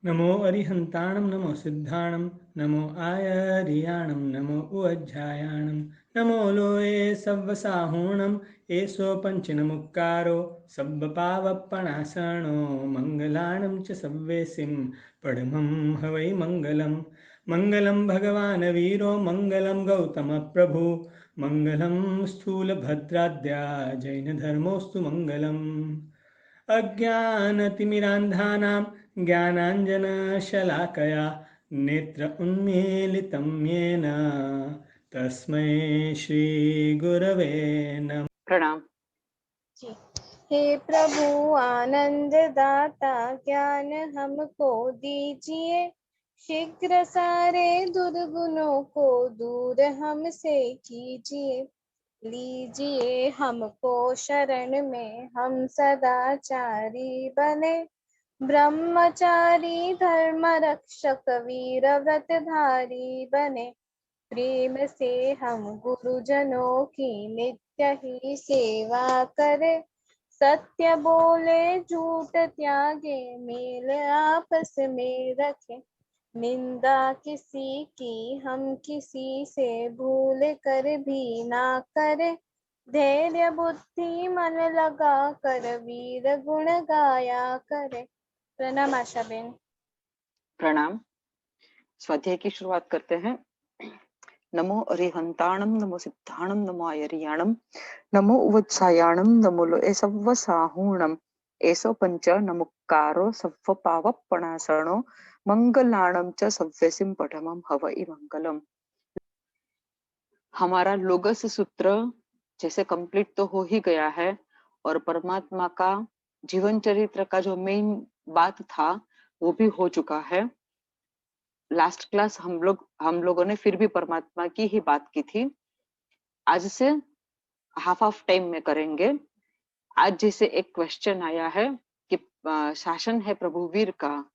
नमो अरिहन्ताणं नमो सिद्धाणं नमो आयर्याणं नमो उज्जायाणं नमो लोये सव्वसाहूणं एषो पञ्चनमुक्कारो सब्बपावप्पणासनो मङ्गलाणं च सव्वेसिं पडमं हवै मङ्गलं मङ्गलं भगवान् वीरो मङ्गलं गौतमप्रभु मङ्गलं स्थूलभद्राद्या जैनधर्मोऽस्तु मङ्गलम् अज्ञानतिमिरान्धानां ज्ञानाञ्जनशलाकया नेत्र उन्मीलितं येन तस्मै श्रीगुरवे नमः। प्रणाम। जी। हे प्रभु आनंद दाता ज्ञान हमको दीजिए, शीघ्र सारे दुर्गुणों को दूर हमसे कीजिए। लीजिए हमको शरण में, हम सदाचारी बने, ब्रह्मचारी धर्म रक्षक वीर व्रतधारी बने। प्रेम से हम गुरुजनों की नित्य ही सेवा करें, सत्य बोले झूठ त्यागे, मेल आपस में रखें। निंदा किसी की हम किसी से भूल कर भी ना करें, धैर्य बुद्धि मन लगा कर वीर गुण गाया करें। प्रणाम आशा बेन। प्रणाम। स्वाध्याय की शुरुआत करते हैं। नमो अरिहंताणं नमो सिद्धाणं नमो आयर्याणं नमो उवत्सायाणं नमो लोए सव्वसाहूणं एसो पंच नमुक्कारो सव्वपावप्पणासनो मंगलाणं च सव्वेसिं पठमं हवै मंगलम। हमारा लोगस सूत्र जैसे कंप्लीट तो हो ही गया है और परमात्मा का जीवन चरित्र का जो मेन बात था वो भी हो चुका है। लास्ट क्लास हम लोगों ने फिर भी परमात्मा की ही बात की थी। आज से हाफ ऑफ टाइम में करेंगे। आज जैसे एक क्वेश्चन आया है कि शासन है प्रभुवीर का,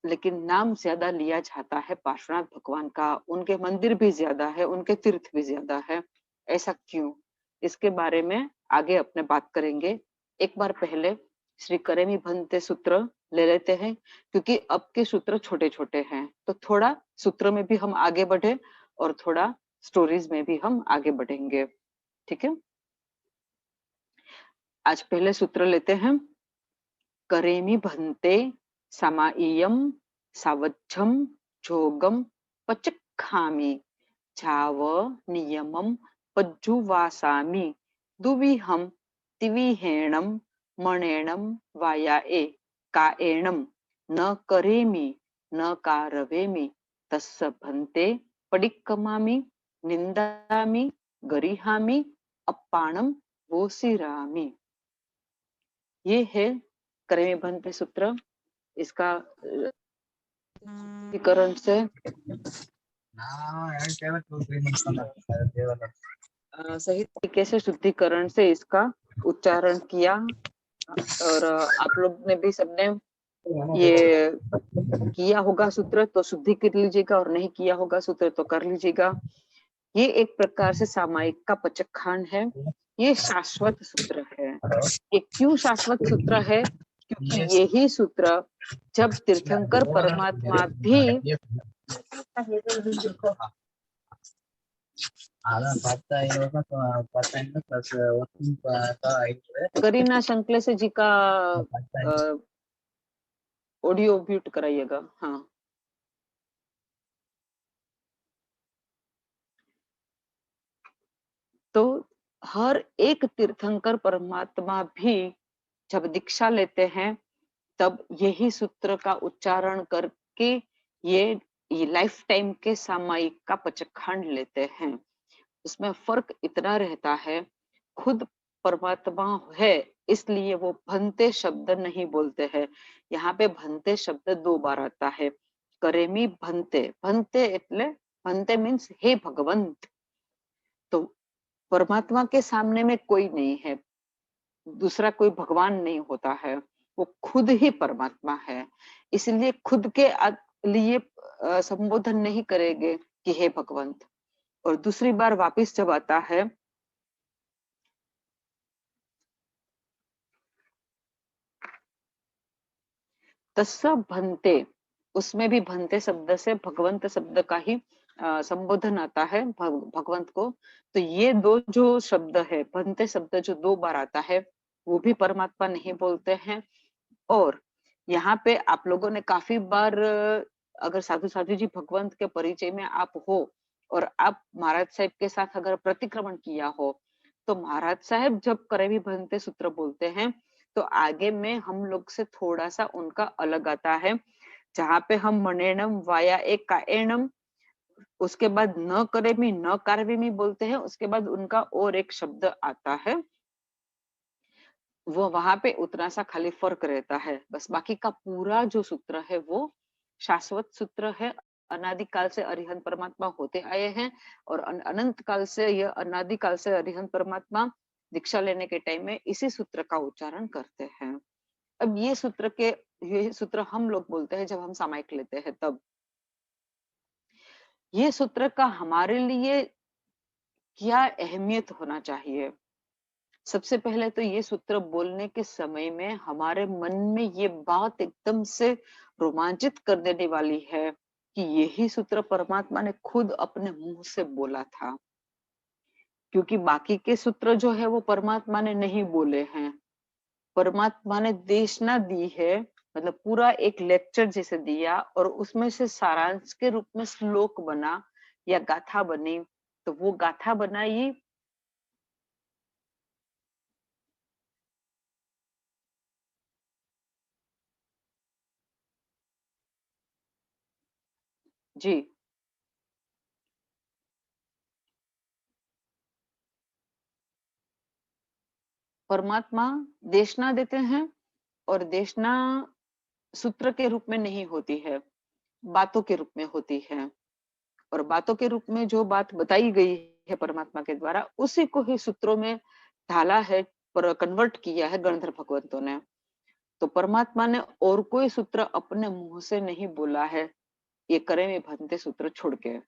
लेकिन नाम ज्यादा लिया जाता है पार्श्वनाथ भगवान का, उनके मंदिर भी ज्यादा है, उनके तीर्थ भी ज्यादा है, ऐसा क्यों? इसके बारे में आगे अपने बात करेंगे। एक बार पहले श्री करेमी भंते सूत्र ले लेते हैं, क्योंकि अब के सूत्र छोटे छोटे हैं, तो थोड़ा सूत्र में भी हम आगे बढ़े और थोड़ा स्टोरीज में भी हम आगे बढ़ेंगे। ठीक है, आज पहले सूत्र लेते हैं। करेमी भंते समाइयम सावच्छम जोगम पचखामि छाव नियमम पज्जुवासामि दुविहम तिविहेणम मणेणम वायाए काएणम न करेमि न कारवेमि तस्य भंते पडिक्कमामि निंदामि गरिहामि अप्पाणम वोसिरामि। ये है करेमी भंते सूत्र। इसका शुद्धिकरण से सही तरीके से शुद्धिकरण से इसका उच्चारण किया। और आप लोग ने भी सबने ये किया होगा सूत्र तो शुद्धि कर लीजिएगा, और नहीं किया होगा सूत्र तो कर लीजिएगा। ये एक प्रकार से सामायिक का पचखान है। ये शाश्वत सूत्र है। ये क्यों शाश्वत सूत्र है? क्योंकि यही सूत्र जब तीर्थंकर परमात्मा भी करीना शंकलेश जी का ऑडियो म्यूट कराइएगा। हाँ, तो हर एक तीर्थंकर परमात्मा भी जब दीक्षा लेते हैं तब यही सूत्र का उच्चारण करके ये लाइफ टाइम के सामायिक का पचखंड लेते हैं। उसमें फर्क इतना रहता है, खुद परमात्मा है इसलिए वो भंते शब्द नहीं बोलते हैं। यहाँ पे भंते शब्द 2 बार आता है। करेमी भंते, भंते એટલે भंते मीन्स हे भगवंत। तो परमात्मा के सामने में कोई नहीं है, दूसरा कोई भगवान नहीं होता है, वो खुद ही परमात्मा है। इसलिए खुद के लिए संबोधन नहीं करेंगे कि हे भगवंत। और दूसरी बार वापिस जब आता है तस्स भंते, उसमें भी भंते शब्द से भगवंत शब्द का ही संबोधन आता है भगवंत को। तो ये दो जो शब्द है, भंते शब्द जो 2 बार आता है, वो भी परमात्मा नहीं बोलते हैं। और यहाँ पे आप लोगों ने काफी बार अगर साधु साधु जी भगवंत के परिचय में आप हो और आप महाराज साहब के साथ अगर प्रतिक्रमण किया हो, तो महाराज साहब जब करेवी भंते सूत्र बोलते हैं, तो आगे में हम लोग से थोड़ा सा उनका अलग आता है, जहाँ पे हम मनेणम वाया एक काएणम, उसके बाद न करेमी न कार्वेमी बोलते हैं, उसके बाद उनका और एक शब्द आता है, वो वहां पे उतना सा खाली फर्क रहता है बस। बाकी का पूरा जो सूत्र है वो शाश्वत सूत्र है। अनादि काल से अरिहंत परमात्मा होते आए हैं और अनंत काल से, यह अनादि काल से अरिहंत परमात्मा दीक्षा लेने के टाइम में इसी सूत्र का उच्चारण करते हैं। अब ये सूत्र हम लोग बोलते हैं जब हम सामायिक लेते हैं तब। ये सूत्र का हमारे लिए क्या अहमियत होना चाहिए? सबसे पहले तो ये सूत्र बोलने के समय में हमारे मन में ये बात एकदम से रोमांचित कर देने वाली है कि यही सूत्र परमात्मा ने खुद अपने मुंह से बोला था। क्योंकि बाकी के सूत्र जो है वो परमात्मा ने नहीं बोले हैं, परमात्मा ने देशना दी है, मतलब पूरा एक लेक्चर जैसे दिया और उसमें से सारांश के रूप में श्लोक बना या गाथा बनी। तो वो गाथा बनाई जी। परमात्मा देशना देते हैं और देशना सूत्र के रूप में नहीं होती है, बातों के रूप में होती है। और बातों के रूप में जो बात बताई गई है परमात्मा के द्वारा, उसी को ही सूत्रों में ढाला है, पर कन्वर्ट किया है गणधर भगवंतों ने। तो परमात्मा ने और कोई सूत्र अपने मुंह से नहीं बोला है, ये करे में भंते सूत्र छोड़ के,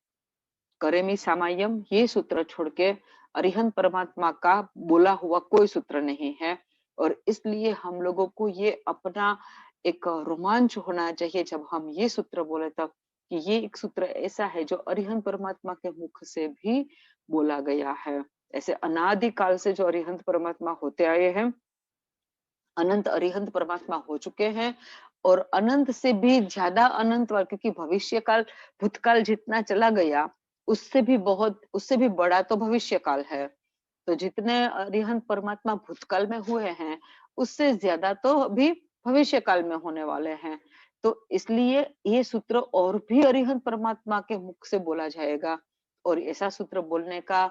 करेमी सामायम ये सूत्र छोड़ के अरिहंत परमात्मा का बोला हुआ कोई सूत्र नहीं है। और इसलिए हम लोगों को ये अपना एक रोमांच होना चाहिए जब हम ये सूत्र बोले तब, कि ये एक सूत्र ऐसा है जो अरिहंत परमात्मा के मुख से भी बोला गया है। ऐसे अनादि काल से जो अरिहंत परमात्मा होते आए हैं, अनंत अरिहंत परमात्मा हो चुके हैं, और अनंत से भी ज्यादा अनंत वाल, क्योंकि भविष्य काल भूतकाल जितना चला गया उससे भी बड़ा तो भविष्य काल है। तो जितने अरिहंत परमात्मा भूतकाल में हुए हैं, उससे ज्यादा तो अभी भविष्य काल में होने वाले हैं। तो इसलिए ये सूत्र और भी अरिहंत परमात्मा के मुख से बोला जाएगा, और ऐसा सूत्र बोलने का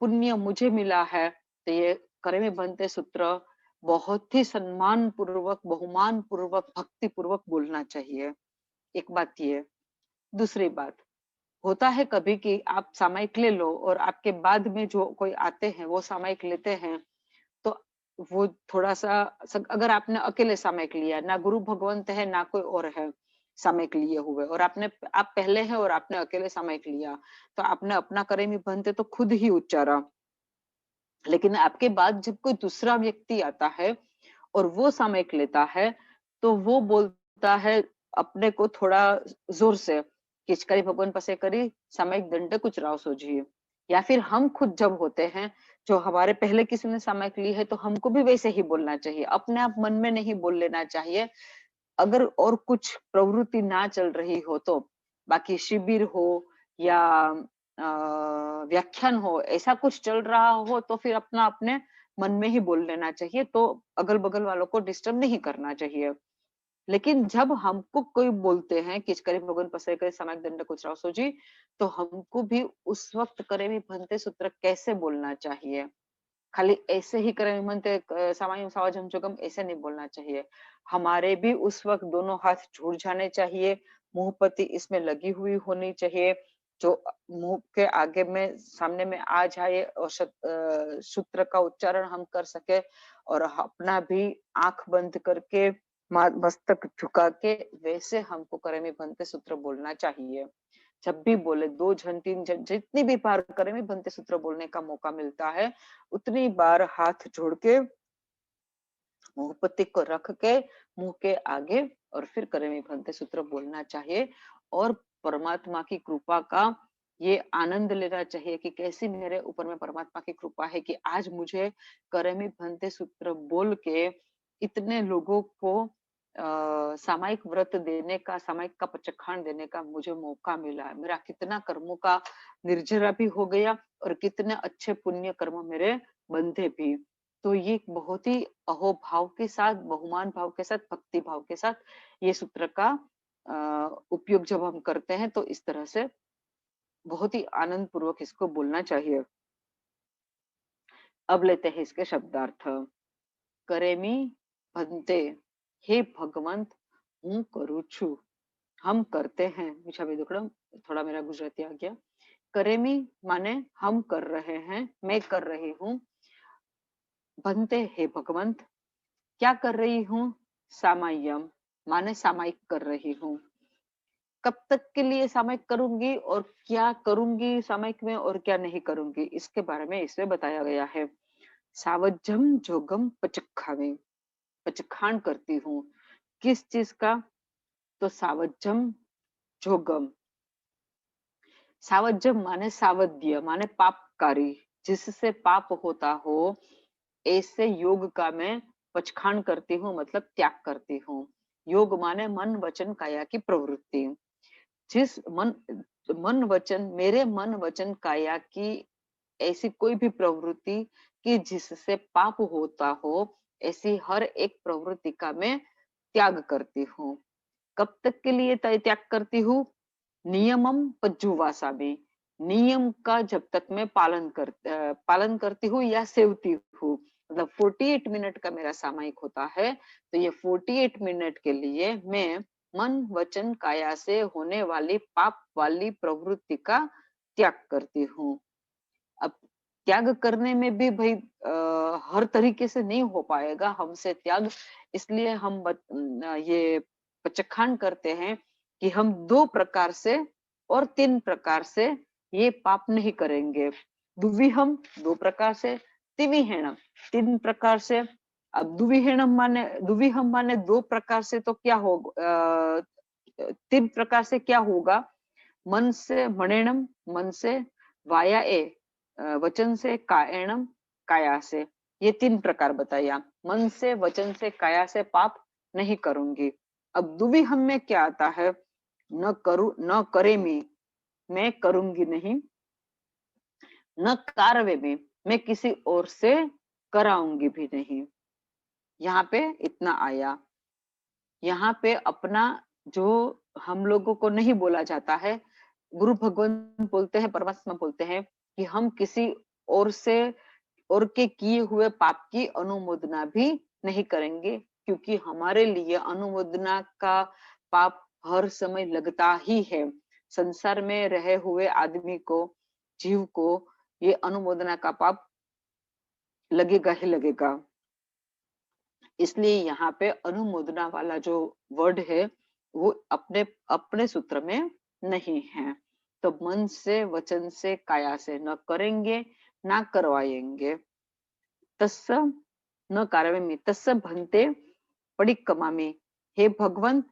पुण्य मुझे मिला है। तो ये करे में बनते सूत्र बहुत ही सम्मान पूर्वक, बहुमान पूर्वक, भक्ति पूर्वक बोलना चाहिए। एक बात ये। दूसरी बात, होता है कभी कि आप सामायिक ले लो और आपके बाद में जो कोई आते हैं वो सामायिक लेते हैं, तो वो थोड़ा सा, अगर आपने अकेले सामायिक लिया, ना गुरु भगवंत है ना कोई और है सामायिक लिए हुए, और आप पहले हैं और आपने अकेले सामायिक लिया, तो आपने अपना करेमी बनते तो खुद ही उच्चारा। लेकिन आपके बाद जब कोई दूसरा व्यक्ति आता है और वो सामयिक लेता है, तो वो बोलता है अपने को थोड़ा जोर से, किचकरी भगवान पसे करी सामयिक दंड कुछ राव सोझिए। या फिर हम खुद जब होते हैं, जो हमारे पहले किसी ने सामयिक ली है, तो हमको भी वैसे ही बोलना चाहिए, अपने आप मन में नहीं बोल लेना चाहिए। अगर और कुछ प्रवृत्ति ना चल रही हो तो, बाकी शिविर हो या व्याख्यान हो, ऐसा कुछ चल रहा हो, तो फिर अपना अपने मन में ही बोल लेना चाहिए, तो अगल बगल वालों को डिस्टर्ब नहीं करना चाहिए। लेकिन जब हमको कोई बोलते हैं किचकरी भगवान पसरे करे सामयिक दंड कुछ राव सोजी, तो हमको भी उस वक्त करे भी भंते सूत्र कैसे बोलना चाहिए। खाली ऐसे ही करे मनते सामान्य सावजम जोगम ऐसे नहीं बोलना चाहिए। हमारे भी उस वक्त दोनों हाथ जुड़ जाने चाहिए, मुंहपति इसमें लगी हुई होनी चाहिए, जो मुंह के आगे में सामने में आ जाए और सूत्र का उच्चारण हम कर सके, और अपना भी आंख बंद करके मस्तक झुका के वैसे हमको करे में बनते सूत्र बोलना चाहिए। जब भी बोले 2 जन 3 जन जितनी भी बार करे में बनते सूत्र बोलने का मौका मिलता है, उतनी बार हाथ जोड़ के मुंहपत्ती को रख के मुंह के आगे और फिर करेमी भंते सूत्र बोलना चाहिए और परमात्मा की कृपा का ये आनंद लेना चाहिए कि कैसी मेरे ऊपर में परमात्मा की कृपा है कि आज मुझे करेमी भंते सूत्र बोल के इतने लोगों को सामायिक व्रत देने का, सामायिक का पचखान देने का मुझे मौका मिला है। मेरा कितना कर्मों का निर्जरा भी हो गया और कितने अच्छे पुण्य कर्म मेरे बंधे भी। तो ये बहुत ही अहोभाव के साथ, बहुमान भाव के साथ, भक्ति भाव के साथ ये सूत्र का उपयोग जब हम करते हैं तो इस तरह से बहुत ही आनंद पूर्वक इसको बोलना चाहिए। अब लेते हैं इसके शब्दार्थ। करेमी भंते, हे भगवंत હું કરું છું, हम करते हैं। मीठा भी दुकड़म, थोड़ा मेरा गुजराती आ गया। करेमी माने हम कर रहे हैं, मैं कर रही हूँ। भंते, हे भगवंत, क्या कर रही हूँ? सामायम माने सामायिक कर रही हूँ। कब तक के लिए सामायिक करूंगी और क्या करूंगी सामायिक में और क्या नहीं करूंगी, इसके बारे में इसमें बताया गया है। सावजम जोगम पचखावे, पचखान करती हूँ। किस चीज का? तो सावजम जोगम, सावजम माने सावध्य माने पापकारी, जिससे पाप होता हो ऐसे योग का मैं पचखान करती हूँ, मतलब त्याग करती हूँ। योग माने मन वचन काया की प्रवृत्ति। जिस मन वचन, मेरे मन वचन काया की ऐसी कोई भी प्रवृत्ति कि जिससे पाप होता हो, ऐसी हर एक प्रवृत्ति का मैं त्याग करती हूँ। कब तक के लिए त्याग करती हूँ? नियमम पज्जुवासामि, नियम का जब तक मैं पालन करती हूँ या सेवती हूँ। मतलब 48 मिनट का मेरा सामायिक होता है, तो ये 48 मिनट के लिए मैं मन वचन काया से होने वाली पाप वाली प्रवृत्ति का त्याग करती हूँ। अब त्याग करने में भी भाई हर तरीके से नहीं हो पाएगा हमसे त्याग, इसलिए हम ये पचखान करते हैं कि हम 2 प्रकार से और 3 प्रकार से ये पाप नहीं करेंगे। दुविहम 2 प्रकार से, तिविहेणम 3 प्रकार से। अब दुविहम माने 2 प्रकार से, तो क्या होगा? 3 प्रकार से क्या होगा? मन से मणेणम, मन से, वाया वचन से, कायणम काया से। ये 3 प्रकार बताया। मन से, वचन से, काया से पाप नहीं करूंगी। अब दुविहम में क्या आता है? न करेमी, मैं करूंगी नहीं। न कारवे में, मैं किसी और से कराऊंगी भी नहीं। यहाँ पे इतना आया। यहाँ पे अपना जो हम लोगों को नहीं बोला जाता है, गुरु भगवान बोलते हैं, परमात्मा बोलते हैं कि हम किसी और से, और के किए हुए पाप की अनुमोदना भी नहीं करेंगे, क्योंकि हमारे लिए अनुमोदना का पाप हर समय लगता ही है। संसार में रहे हुए आदमी को, जीव को ये अनुमोदना का पाप लगेगा ही लगेगा। इसलिए यहाँ पे अनुमोदना वाला जो वर्ड है वो अपने अपने सूत्र में नहीं है। तो मन से, वचन से, काया से न करेंगे, ना करवाएंगे। तस्स न कारवेमी, तस्स भंते पडिक्कमामी, हे भगवंत,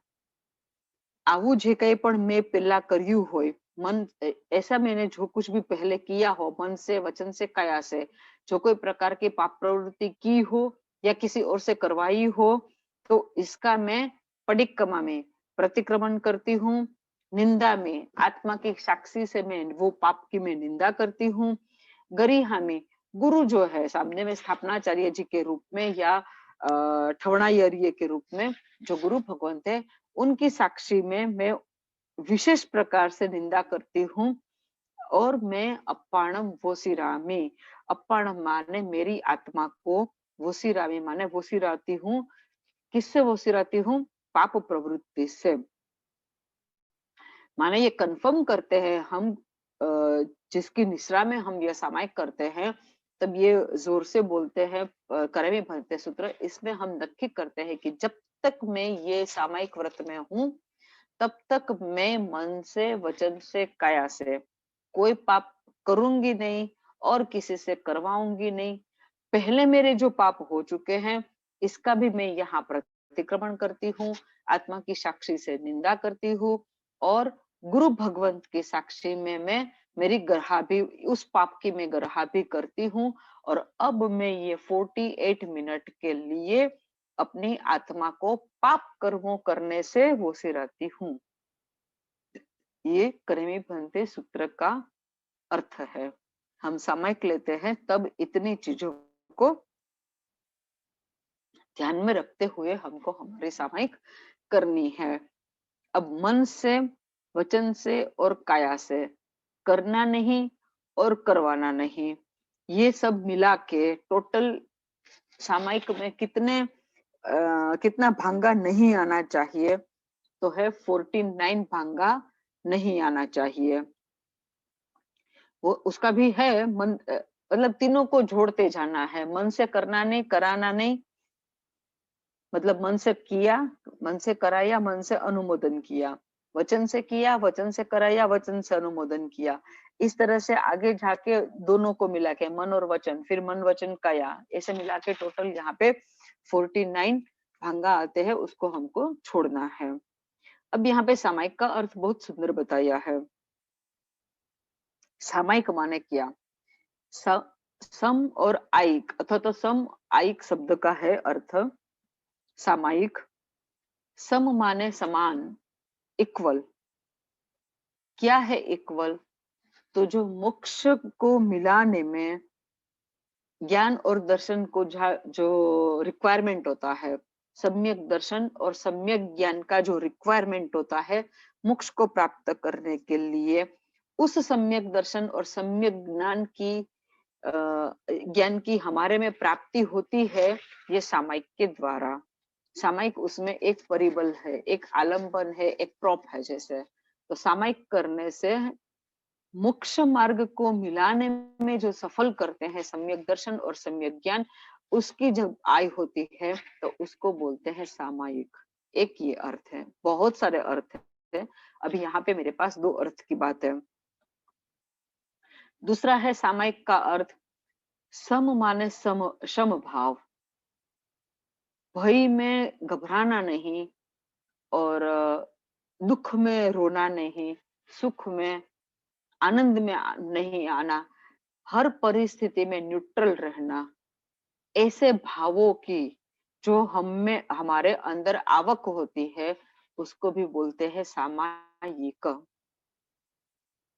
આવું જે કંઈ પણ મેં પહેલા કર્યું હોય, मन ऐसा मैंने जो कुछ भी पहले किया हो, मन से, वचन से, काया से, जो कोई प्रकार की पाप प्रवृत्ति की हो या किसी और से करवाई हो, तो इसका मैं पडिक्कमा में प्रतिक्रमण करती हूँ। निंदा में, आत्मा की साक्षी से मैं वो पाप की मैं निंदा करती हूँ। गरिहा में, गुरु जो है सामने में स्थापनाचार्य जी के रूप में या ठवणाचार्य के रूप में जो गुरु भगवंत है, उनकी साक्षी में मैं विशेष प्रकार से निंदा करती हूँ। और मैं अप्पाणम वोसिरामी, अप्पाणम माने मेरी आत्मा को, वोसिरामी माने वोसिराती हूँ। किससे वोसिराती हूँ? पाप प्रवृत्ति से। माने ये कंफर्म करते हैं हम, जिसकी निश्रा में हम यह सामायिक करते हैं, तब ये जोर से बोलते हैं करेमी भंते सूत्र। इसमें हम नक्की करते हैं कि जब तक मैं ये सामायिक व्रत में हूँ, तब तक मैं मन से, वचन से, काया से कोई पाप करूंगी नहीं और किसी से करवाऊंगी नहीं। पहले मेरे जो पाप हो चुके हैं, इसका भी मैं यहाँ अतिक्रमण करती हूँ, आत्मा की साक्षी से निंदा करती हूँ, और गुरु भगवंत की साक्षी में मैं मेरी गरहा भी, उस पाप की मैं गरहा भी करती हूँ। और अब मैं ये 48 मिनट के लिए अपनी आत्मा को पाप कर्मों करने से वो सिराती हूँ। ये कर्मी बनते सूत्र का अर्थ है। हम सामायिक लेते हैं तब इतनी चीजों को ध्यान में रखते हुए हमको हमारी सामायिक करनी है। अब मन से, वचन से और काया से, करना नहीं और करवाना नहीं, ये सब मिला के टोटल सामायिक में कितना भांगा नहीं आना चाहिए, तो है 49 भांगा नहीं आना चाहिए। वो उसका भी है मन, मतलब तीनों को जोड़ते जाना है। मन से करना नहीं, कराना नहीं, मतलब मन से किया, मन से कराया, मन से अनुमोदन किया, वचन से किया, वचन से कराया, वचन से अनुमोदन किया। इस तरह से आगे जाके दोनों को मिला के मन और वचन, फिर मन वचन काया, ऐसे मिला के टोटल यहाँ पे 49 भांगा आते हैं, उसको हमको छोड़ना है। अब यहाँ पे सामायिक का अर्थ बहुत सुंदर बताया है। सामायिक माने क्या? सम और आयिक अथवा तो सम आयिक शब्द का है अर्थ सामायिक। सम माने समान, इक्वल। क्या है इक्वल? तो जो मोक्ष को मिलाने में ज्ञान और दर्शन को जो रिक्वायरमेंट होता है, सम्यक दर्शन और सम्यक ज्ञान का जो रिक्वायरमेंट होता है मोक्ष को प्राप्त करने के लिए, उस सम्यक दर्शन और सम्यक ज्ञान की हमारे में प्राप्ति होती है ये सामायिक के द्वारा। सामायिक उसमें एक परिबल है, एक आलंबन है, एक प्रॉप है जैसे। तो सामायिक करने से मोक्ष मार्ग को मिलाने में जो सफल करते हैं सम्यक दर्शन और सम्यक ज्ञान, उसकी जब आय होती है तो उसको बोलते हैं सामायिक। एक ये अर्थ है, बहुत सारे अर्थ है, अभी यहाँ पे मेरे पास 2 अर्थ की बात है। दूसरा है सामायिक का अर्थ सम माने सम भाव। भय में घबराना नहीं और दुख में रोना नहीं, सुख में आनंद में नहीं आना, हर परिस्थिति में न्यूट्रल रहना। ऐसे भावों की जो हमें हमारे अंदर आवक होती है उसको भी बोलते हैं सामायिक।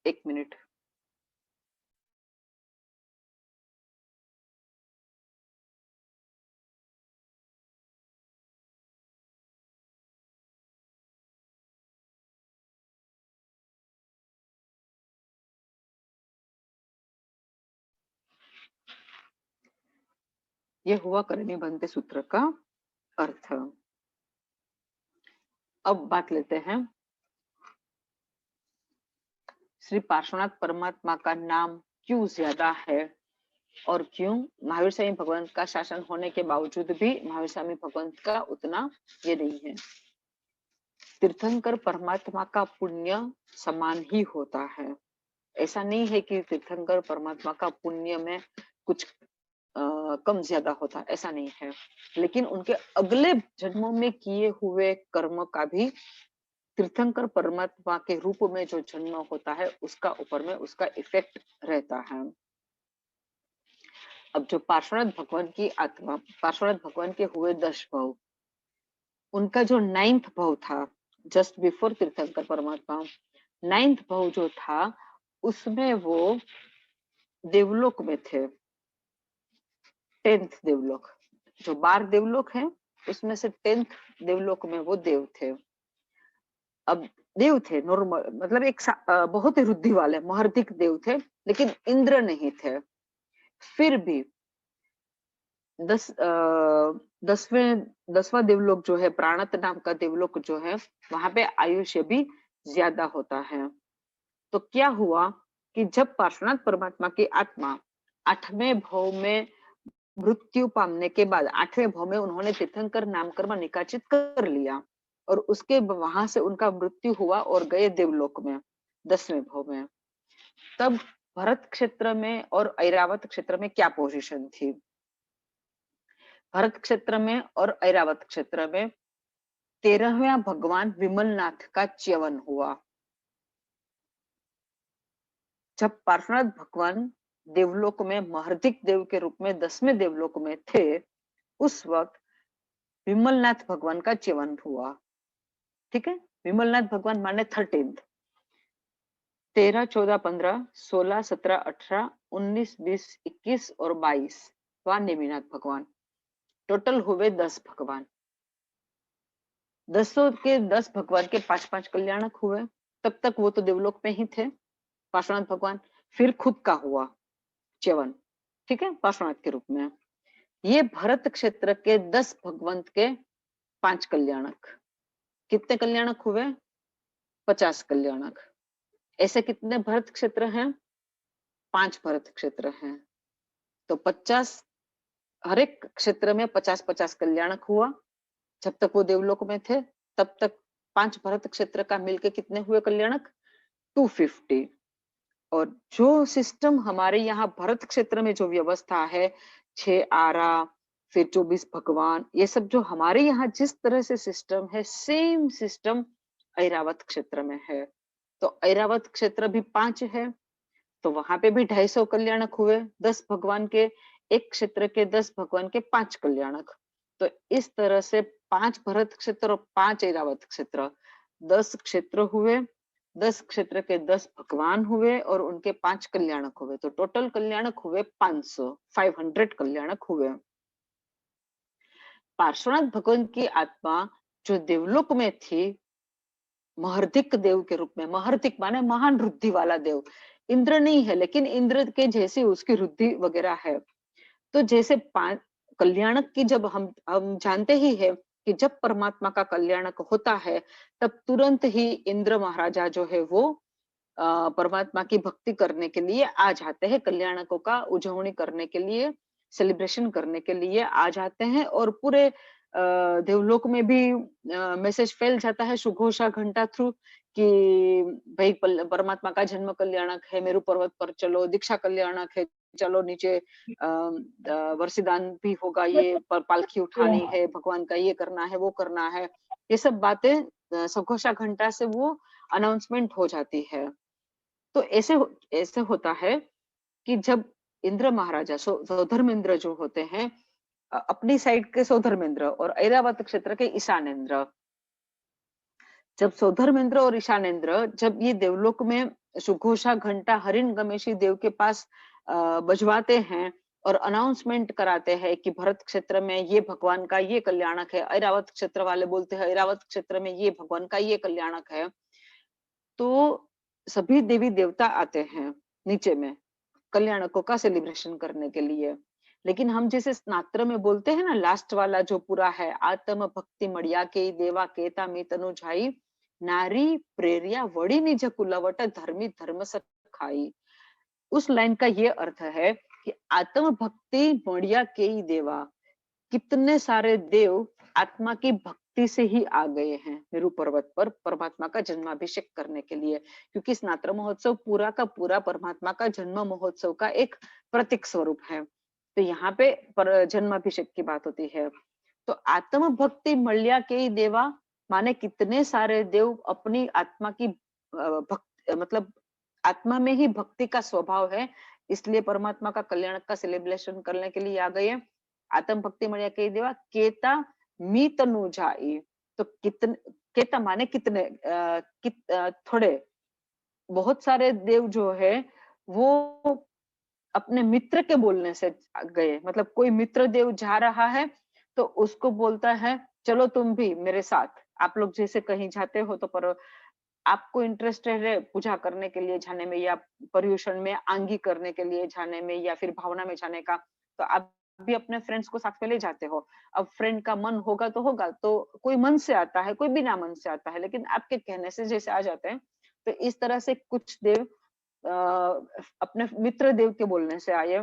एक मिनट। ये हुआ करनी बनते सूत्र का अर्थ। अब बात लेते हैं श्री पार्श्वनाथ परमात्मा का नाम क्यों ज्यादा है और क्यों महावीर स्वामी भगवंत का शासन होने के बावजूद भी महावीर स्वामी भगवंत का उतना ये नहीं है। तीर्थंकर परमात्मा का पुण्य समान ही होता है। ऐसा नहीं है कि तीर्थंकर परमात्मा का पुण्य में कुछ कम ज्यादा होता, ऐसा नहीं है। लेकिन उनके अगले जन्मों में किए हुए कर्म का भी तीर्थंकर परमात्मा के रूप में जो जन्म होता है उसका ऊपर में उसका इफेक्ट रहता है। अब जो पार्श्वनाथ भगवान की आत्मा, पार्श्वनाथ भगवान के हुए 10 भव, उनका जो 9th भव था जस्ट बिफोर तीर्थंकर परमात्मा, 9th भव जो था उसमें वो देवलोक में थे। 10th देवलोक, जो 12 देवलोक हैं उसमें से 10th देवलोक में वो देव थे। अब देव थे नॉर्मल, मतलब एक बहुत ही रुद्धि वाले महारथिक देव थे, लेकिन इंद्र नहीं थे। फिर भी 10वां देवलोक जो है प्राणत नाम का देवलोक जो है वहां पे आयुष्य भी ज्यादा होता है। तो क्या हुआ कि जब पार्श्वनाथ परमात्मा की आत्मा 8वें भव में मृत्यु पाने के बाद 8वें भव में उन्होंने तीर्थंकर नाम कर्म निकाचित कर लिया और उसके वहां से उनका मृत्यु हुआ और गए देवलोक में 10वें भव में। तब भरत क्षेत्र में और ऐरावत क्षेत्र में क्या पोजीशन थी? भरत क्षेत्र में और ऐरावत क्षेत्र में 13वें भगवान विमलनाथ का च्यवन हुआ। जब पार्श्वनाथ भगवान देवलोक में महर्दिक देव के रूप में 10वें देवलोक में थे, उस वक्त विमलनाथ भगवान का च्यवन हुआ। ठीक है, विमलनाथ भगवान माने 13th, 13, 14, 15, 16, 17, 18, 19, 20, 21 और 22 वहां नेमिनाथ भगवान, टोटल हुए 10 भगवान। 10 भगवान के 5-5 कल्याणक हुए। तब तक वो तो देवलोक में ही थे पार्श्वनाथ भगवान। फिर खुद का हुआ च्यवन, ठीक है, पार्श्वनाथ के रूप में। ये भरत क्षेत्र के 10 भगवंत के 5 कल्याणक। कितने कल्याणक हुए? 50 कल्याणक। ऐसे कितने भरत क्षेत्र हैं? 5 भरत क्षेत्र हैं। तो 50, हर एक क्षेत्र में 50-50 कल्याणक हुआ। जब तक वो देवलोक में थे तब तक 5 भरत क्षेत्र का मिलके कितने हुए कल्याणक? 250। और जो सिस्टम हमारे यहाँ भरत क्षेत्र में जो व्यवस्था है, 6 आरा, फिर 24 भगवान, ये सब जो हमारे यहाँ जिस तरह से सिस्टम है, सेम सिस्टम ऐरावत क्षेत्र में है। तो ऐरावत क्षेत्र भी 5 है, तो वहां पे भी 250 कल्याणक हुए। 10 भगवान के, एक क्षेत्र के 10 भगवान के 5 कल्याणक। तो इस तरह से 5 भरत क्षेत्र और 5 ऐरावत क्षेत्र, 10 क्षेत्र हुए। 10 क्षेत्र के 10 भगवान हुए और उनके 5 कल्याणक हुए। तो टोटल कल्याणक हुए 500 कल्याणक हुए। पार्श्वनाथ भगवान की आत्मा जो देवलोक में थी, महर्दिक देव के रूप में, महर्दिक माने महान रुद्धि वाला देव, इंद्र नहीं है लेकिन इंद्र के जैसे उसकी रुद्धि वगैरह है। तो जैसे कल्याणक की जब हम जानते ही है कि जब परमात्मा का कल्याणक होता है तब तुरंत ही इंद्र महाराजा जो है वो परमात्मा की भक्ति करने के लिए आ जाते हैं, कल्याणकों का उजवणी करने के लिए, सेलिब्रेशन करने के लिए आ जाते हैं। और पूरे देवलोक में भी मैसेज फैल जाता है सुघोषा घंटा थ्रू कि भाई परमात्मा का जन्म कल्याणक है, मेरु पर्वत पर चलो, दीक्षा कल्याणक है, चलो नीचे वर्षिदान भी होगा, ये पालखी उठानी है, भगवान का ये करना है, वो करना है। ये सब बातें सुघोषा घंटा से वो अनाउंसमेंट हो जाती है। तो ऐसे होता है कि जब इंद्र महाराजा सौधर्मेंद्र जो होते हैं, अपनी साइड के सौधर्मेंद्र और ऐरावत क्षेत्र के ईशानेंद्र, जब सौधर्मेंद्र और ईशानेंद्र जब ये देवलोक में सुघोषा घंटा हरिण गमेशी देव के पास बजवाते हैं और अनाउंसमेंट कराते हैं कि भरत क्षेत्र में ये भगवान का ये कल्याणक है, ऐरावत क्षेत्र वाले बोलते हैं ऐरावत क्षेत्र में ये भगवान का ये कल्याणक है, तो सभी देवी देवता आते हैं नीचे में कल्याणकों का सेलिब्रेशन करने के लिए। लेकिन हम जैसे स्नात्र में बोलते हैं ना, लास्ट वाला जो पूरा है, आत्म भक्ति मड़िया के देवा केता मी तनु जाई, नारी प्रेरिया वड़ी निज कुलवट धर्मी धर्म सखाई। उस लाइन का ये अर्थ है कि आत्म भक्ति मड़िया के देवा, कितने सारे देव आत्मा की भक्ति से ही आ गए हैं मेरु पर्वत पर परमात्मा का जन्माभिषेक करने के लिए, क्योंकि स्नात्र महोत्सव पूरा का पूरा परमात्मा का जन्म महोत्सव का एक प्रतीक स्वरूप है। तो यहाँ पे जन्माभिषेक की बात होती है। तो आत्म भक्ति मल्या के देवा माने कितने सारे देव अपनी आत्मा की भक्ति, मतलब आत्मा में ही भक्ति का स्वभाव है, इसलिए परमात्मा का कल्याण का सेलिब्रेशन करने के लिए आ गए। आत्म भक्ति मणिया के देवा केता मी तनु जाई, तो कितने, केता माने कितने, थोड़े, बहुत सारे देव जो है वो अपने मित्र के बोलने से गए। मतलब कोई मित्र देव जा रहा है तो उसको बोलता है चलो तुम भी मेरे साथ, आप लोग जैसे कहीं जाते हो तो पर आपको इंटरेस्ट है पूजा करने के लिए जाने में, या पर्यूषण में आंगी करने के लिए जाने में, या फिर भावना में जाने का, तो आप भी अपने फ्रेंड्स को साथ में ले जाते हो। अब फ्रेंड का मन होगा तो होगा, तो कोई मन से आता है, कोई बिना मन से आता है, लेकिन आपके कहने से जैसे आ जाते हैं। तो इस तरह से कुछ देव अपने मित्र देव के बोलने से आए।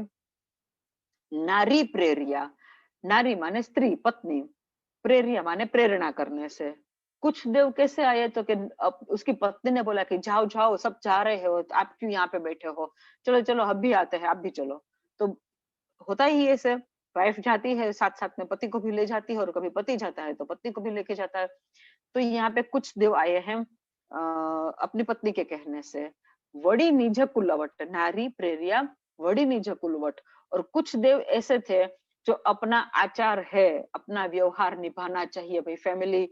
नारी प्रेरिया, नारी माने स्त्री पत्नी, प्रेरिया माने प्रेरणा करने से। कुछ देव कैसे आए तो कि उसकी पत्नी ने बोला कि जाओ जाओ सब जा रहे हो, तो आप क्यों यहाँ पे बैठे हो, चलो चलो हम भी आते हैं, आप भी चलो। तो होता ही ऐसे, वाइफ जाती है साथ साथ में पति को भी ले जाती है, और कभी पति जाता है तो पत्नी को भी लेके जाता है। तो यहाँ पे कुछ देव आए हैं अपनी पत्नी के कहने से, वड़ी निज कुलवट, नारी प्रेरिया वड़ी निज कुलवट। और कुछ देव ऐसे थे जो अपना आचार है, अपना व्यवहार निभाना चाहिए, भाई फैमिली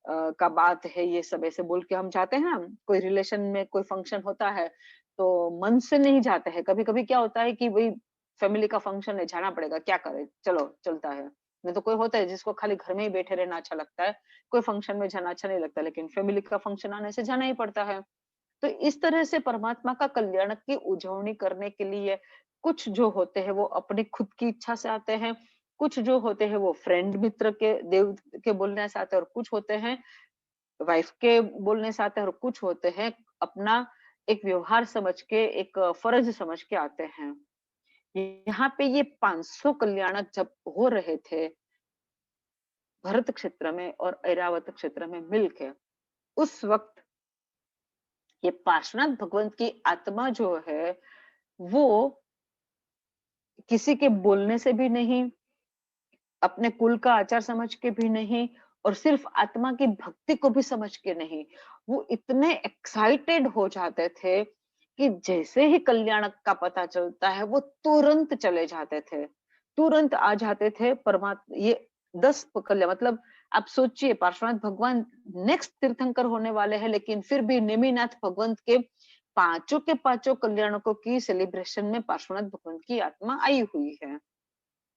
का बात है, ये सब ऐसे बोल के हम जाते हैं ना, कोई रिलेशन में कोई फंक्शन होता है तो मन से नहीं जाते हैं। कभी कभी क्या होता है कि भाई फैमिली का फंक्शन है, जाना पड़ेगा, क्या करे, चलो चलता है। नहीं तो कोई होता है जिसको खाली घर में ही बैठे रहना अच्छा लगता है, कोई फंक्शन में जाना अच्छा नहीं लगता, लेकिन फैमिली का फंक्शन आने से जाना ही पड़ता है। तो इस तरह से परमात्मा का कल्याण की उजवनी करने के लिए कुछ जो होते हैं वो अपनी खुद की इच्छा से आते हैं, कुछ जो होते हैं वो फ्रेंड मित्र के देव के बोलने से आते हैं, और कुछ होते हैं वाइफ के बोलने से आते हैं, और कुछ होते हैं अपना एक व्यवहार समझ के, एक फर्ज समझ के आते हैं। यहाँ पे ये 500 कल्याणक जब हो रहे थे भरत क्षेत्र में और ऐरावत क्षेत्र में मिलके, उस वक्त ये पार्श्वनाथ भगवंत की आत्मा जो है वो किसी के बोलने से भी नहीं, अपने कुल का आचार समझ के भी नहीं, और सिर्फ आत्मा की भक्ति को भी समझ के नहीं, वो इतने एक्साइटेड हो जाते थे कि जैसे ही कल्याण का पता चलता है वो तुरंत चले जाते थे, तुरंत आ जाते थे। परमात्मा ये 10 कल्याण, मतलब आप सोचिए पार्श्वनाथ भगवान नेक्स्ट तीर्थंकर होने वाले हैं, लेकिन फिर भी नेमिनाथ भगवंत के पांचों कल्याणकों की सेलिब्रेशन में पार्श्वनाथ भगवंत की आत्मा आई हुई है।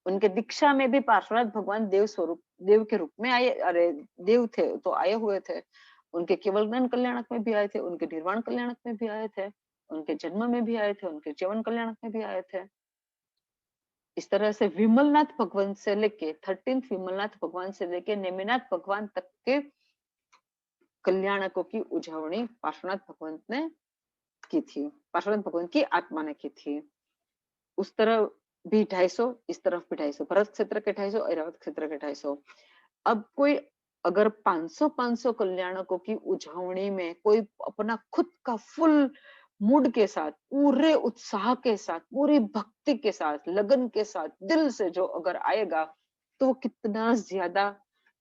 उनके दीक्षा में भी पार्श्वनाथ भगवान देव स्वरूप, देव के रूप में आए, अरे देव थे तो आए हुए थे। उनके केवल ज्ञान कल्याणक में भी आए थे, उनके निर्वाण कल्याणक में भी आए थे, उनके जन्म में भी आए थे, उनके जीवन कल्याणक में भी आए थे। इस तरह से विमलनाथ भगवान से लेके 13th विमलनाथ भगवान से लेके नेमिनाथ भगवान तक के कल्याणकों की उजवनी पार्श्वनाथ भगवंत ने की थी, पार्श्वनाथ भगवंत की आत्मा ने की थी। उस तरह भी 250, इस तरफ भी 250, भरत क्षेत्र के 250, ऐरावत क्षेत्र के 250। अब कोई अगर 500 कल्याणकों की उजवनी में कोई अपना खुद का फुल मूड के साथ, पूरे उत्साह के साथ, पूरी भक्ति के साथ, लगन के साथ, दिल से जो अगर आएगा तो वो कितना ज्यादा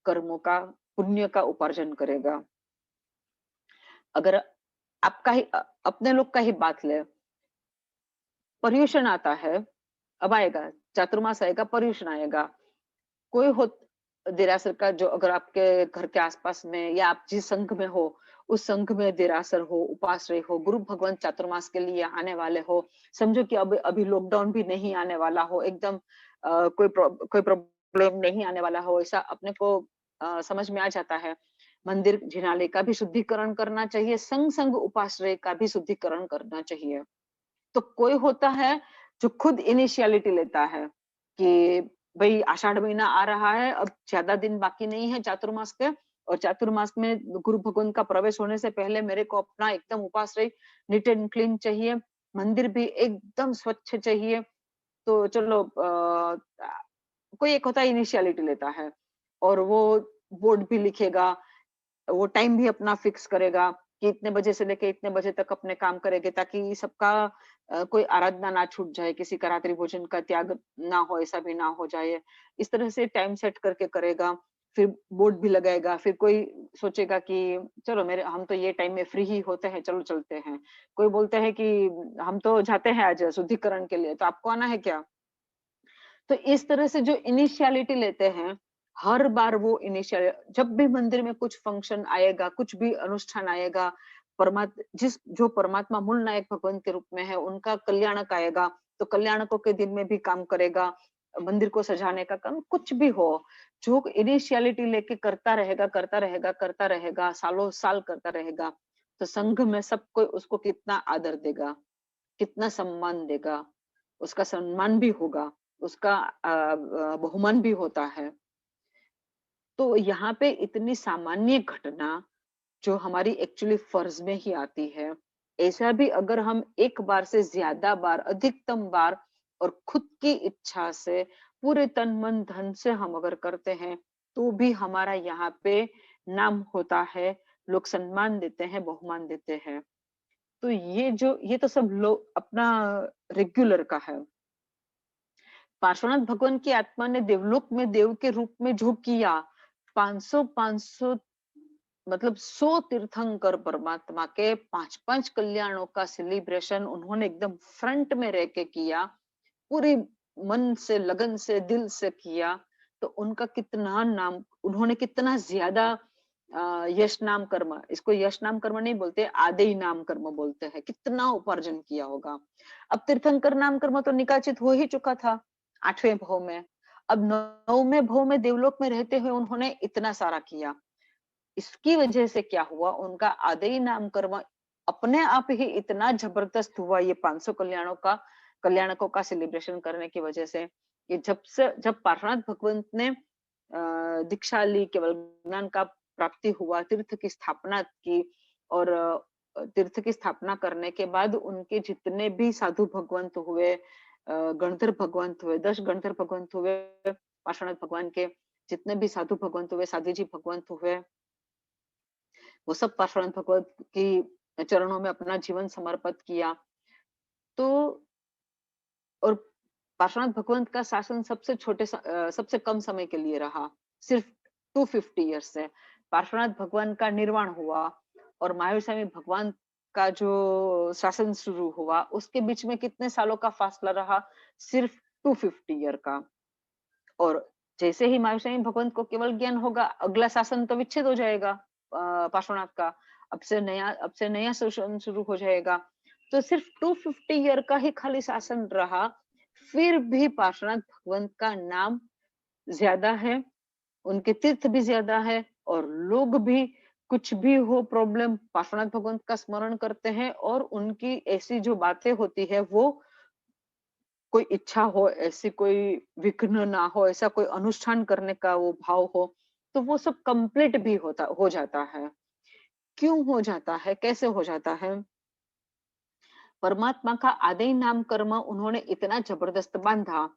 कर्मों का, पुण्य का उपार्जन करेगा। अगर आपका ही अपने लोग का ही बात ले, पर्यूषण आता है, अब आएगा चातुर्मास आएगा, पर्यूषण आएगा, कोई हो देरासर का, जो अगर आपके घर के आसपास में या आप जिस संघ में हो उस संघ में देरासर हो, उपाश्रय हो, गुरु भगवान चातुर्मास के लिए आने वाले हो, समझो कि अब अभी लॉकडाउन भी नहीं आने वाला हो, एकदम कोई प्रॉब्लम नहीं आने वाला हो, ऐसा अपने को समझ में आ जाता है। मंदिर जिनालय का भी शुद्धिकरण करना चाहिए, संग संग उपाश्रय का भी शुद्धिकरण करना चाहिए। तो कोई होता है जो खुद इनिशियलिटी लेता है कि भाई आषाढ़ महीना आ रहा है, अब ज्यादा दिन बाकी नहीं है चातुर्मास के, और चातुर्मास में गुरु भगवान का प्रवेश होने से पहले मेरे को अपना एकदम उपास रही, नीट एंड क्लीन चाहिए, मंदिर भी एकदम स्वच्छ चाहिए। तो चलो कोई एक होता है इनिशियलिटी लेता है, और वो बोर्ड भी लिखेगा, वो टाइम भी अपना फिक्स करेगा कि इतने बजे से लेके इतने बजे तक अपने काम करेंगे, ताकि सबका कोई आराधना ना छूट जाए, किसी का रात्रि भोजन का त्याग ना हो, ऐसा भी ना हो जाए। इस तरह से टाइम सेट करके करेगा, फिर बोर्ड भी लगाएगा। फिर कोई सोचेगा कि चलो मेरे हम तो ये टाइम में फ्री ही होते हैं, चलो चलते हैं। कोई बोलते हैं कि हम तो जाते हैं आज शुद्धिकरण के लिए, तो आपको आना है क्या? तो इस तरह से जो इनिशियलिटी लेते हैं, हर बार वो इनिशियल, जब भी मंदिर में कुछ फंक्शन आएगा, कुछ भी अनुष्ठान आएगा, जो परमात्मा मूल नायक भगवान के रूप में है, उनका कल्याणक आएगा, तो कल्याणकों के दिन में भी काम करेगा, मंदिर को सजाने का काम, कुछ भी हो, जो इनिशियलिटी लेके करता रहेगा, करता रहेगा, करता रहेगा, सालों साल करता रहेगा, तो संघ में सब कोई उसको कितना आदर देगा, कितना सम्मान देगा, उसका सम्मान भी होगा, उसका बहुमान भी होता है। तो यहाँ पे इतनी सामान्य घटना जो हमारी एक्चुअली फर्ज में ही आती है, ऐसा भी अगर हम एक बार से ज्यादा बार, अधिकतम बार, और खुद की इच्छा से पूरे तन मन धन से हम अगर करते हैं, तो भी हमारा यहाँ पे नाम होता है, लोग सम्मान देते हैं, बहुमान देते हैं। तो ये तो सब लोग अपना रेगुलर का है। पार्श्वनाथ भगवान की आत्मा ने देवलोक में देव के रूप में जो किया, 500 मतलब 100 तीर्थंकर परमात्मा के 5-5 कल्याणों का सेलिब्रेशन उन्होंने एकदम फ्रंट में रह के किया, पूरी मन से, लगन से, दिल से किया। तो उनका कितना नाम, उन्होंने कितना ज्यादा यश नाम कर्म, इसको यश नाम कर्म नहीं बोलते, आदेय नाम कर्म बोलते हैं, कितना उपार्जन किया होगा। अब तीर्थंकर नाम कर्म तो निकाचित हो ही चुका था 8वें भव में, अब 9वें भव में देवलोक में रहते हुए उन्होंने इतना सारा किया। इसकी वजह से क्या हुआ, उनका आदेय नाम कर्म अपने आप ही इतना जबरदस्त हुआ, ये 500 कल्याणकों का सेलिब्रेशन करने की वजह से। कि जब पार्श्वनाथ भगवंत ने दीक्षा ली, केवल ज्ञान का प्राप्ति हुआ, तीर्थ की स्थापना की, और तीर्थ की स्थापना करने के बाद उनके जितने भी साधु भगवंत हुए, गणधर भगवंत हुए, 10 गणधर भगवंत हुए, पार्श्वनाथ भगवान के जितने भी साधु भगवंत हुए, साधु जी भगवंत हुए, वो सब पार्श्वनाथ भगवत की चरणों में अपना जीवन समर्पित किया। तो और पार्श्वनाथ भगवंत का शासन सबसे कम समय के लिए रहा, सिर्फ 250 ईयर्स से पार्श्वनाथ भगवान का निर्वाण हुआ, और महावीर स्वामी भगवान का जो शासन शुरू हुआ, उसके बीच में कितने सालों का फासला रहा, सिर्फ 250 ईयर का। और जैसे ही महावीर स्वामी भगवंत को केवल ज्ञान होगा, अगला शासन तो विच्छेद हो जाएगा पार्श्वनाथ का, अब से नया शासन शुरू हो जाएगा। तो सिर्फ 250 ईयर का ही खाली शासन रहा, फिर भी पार्श्वनाथ भगवंत का नाम ज्यादा है, उनके तीर्थ भी ज्यादा है, और लोग भी कुछ भी हो प्रॉब्लम, पार्श्वनाथ भगवंत का स्मरण करते हैं, और उनकी ऐसी जो बातें होती है, वो कोई इच्छा हो, ऐसी कोई विघ्न ना हो, ऐसा कोई अनुष्ठान करने का वो भाव हो, तो वो सब कंप्लीट भी हो जाता है। क्यों हो जाता है, कैसे हो जाता है? परमात्मा का आदेय नाम कर्म उन्होंने इतना जबरदस्त बांधा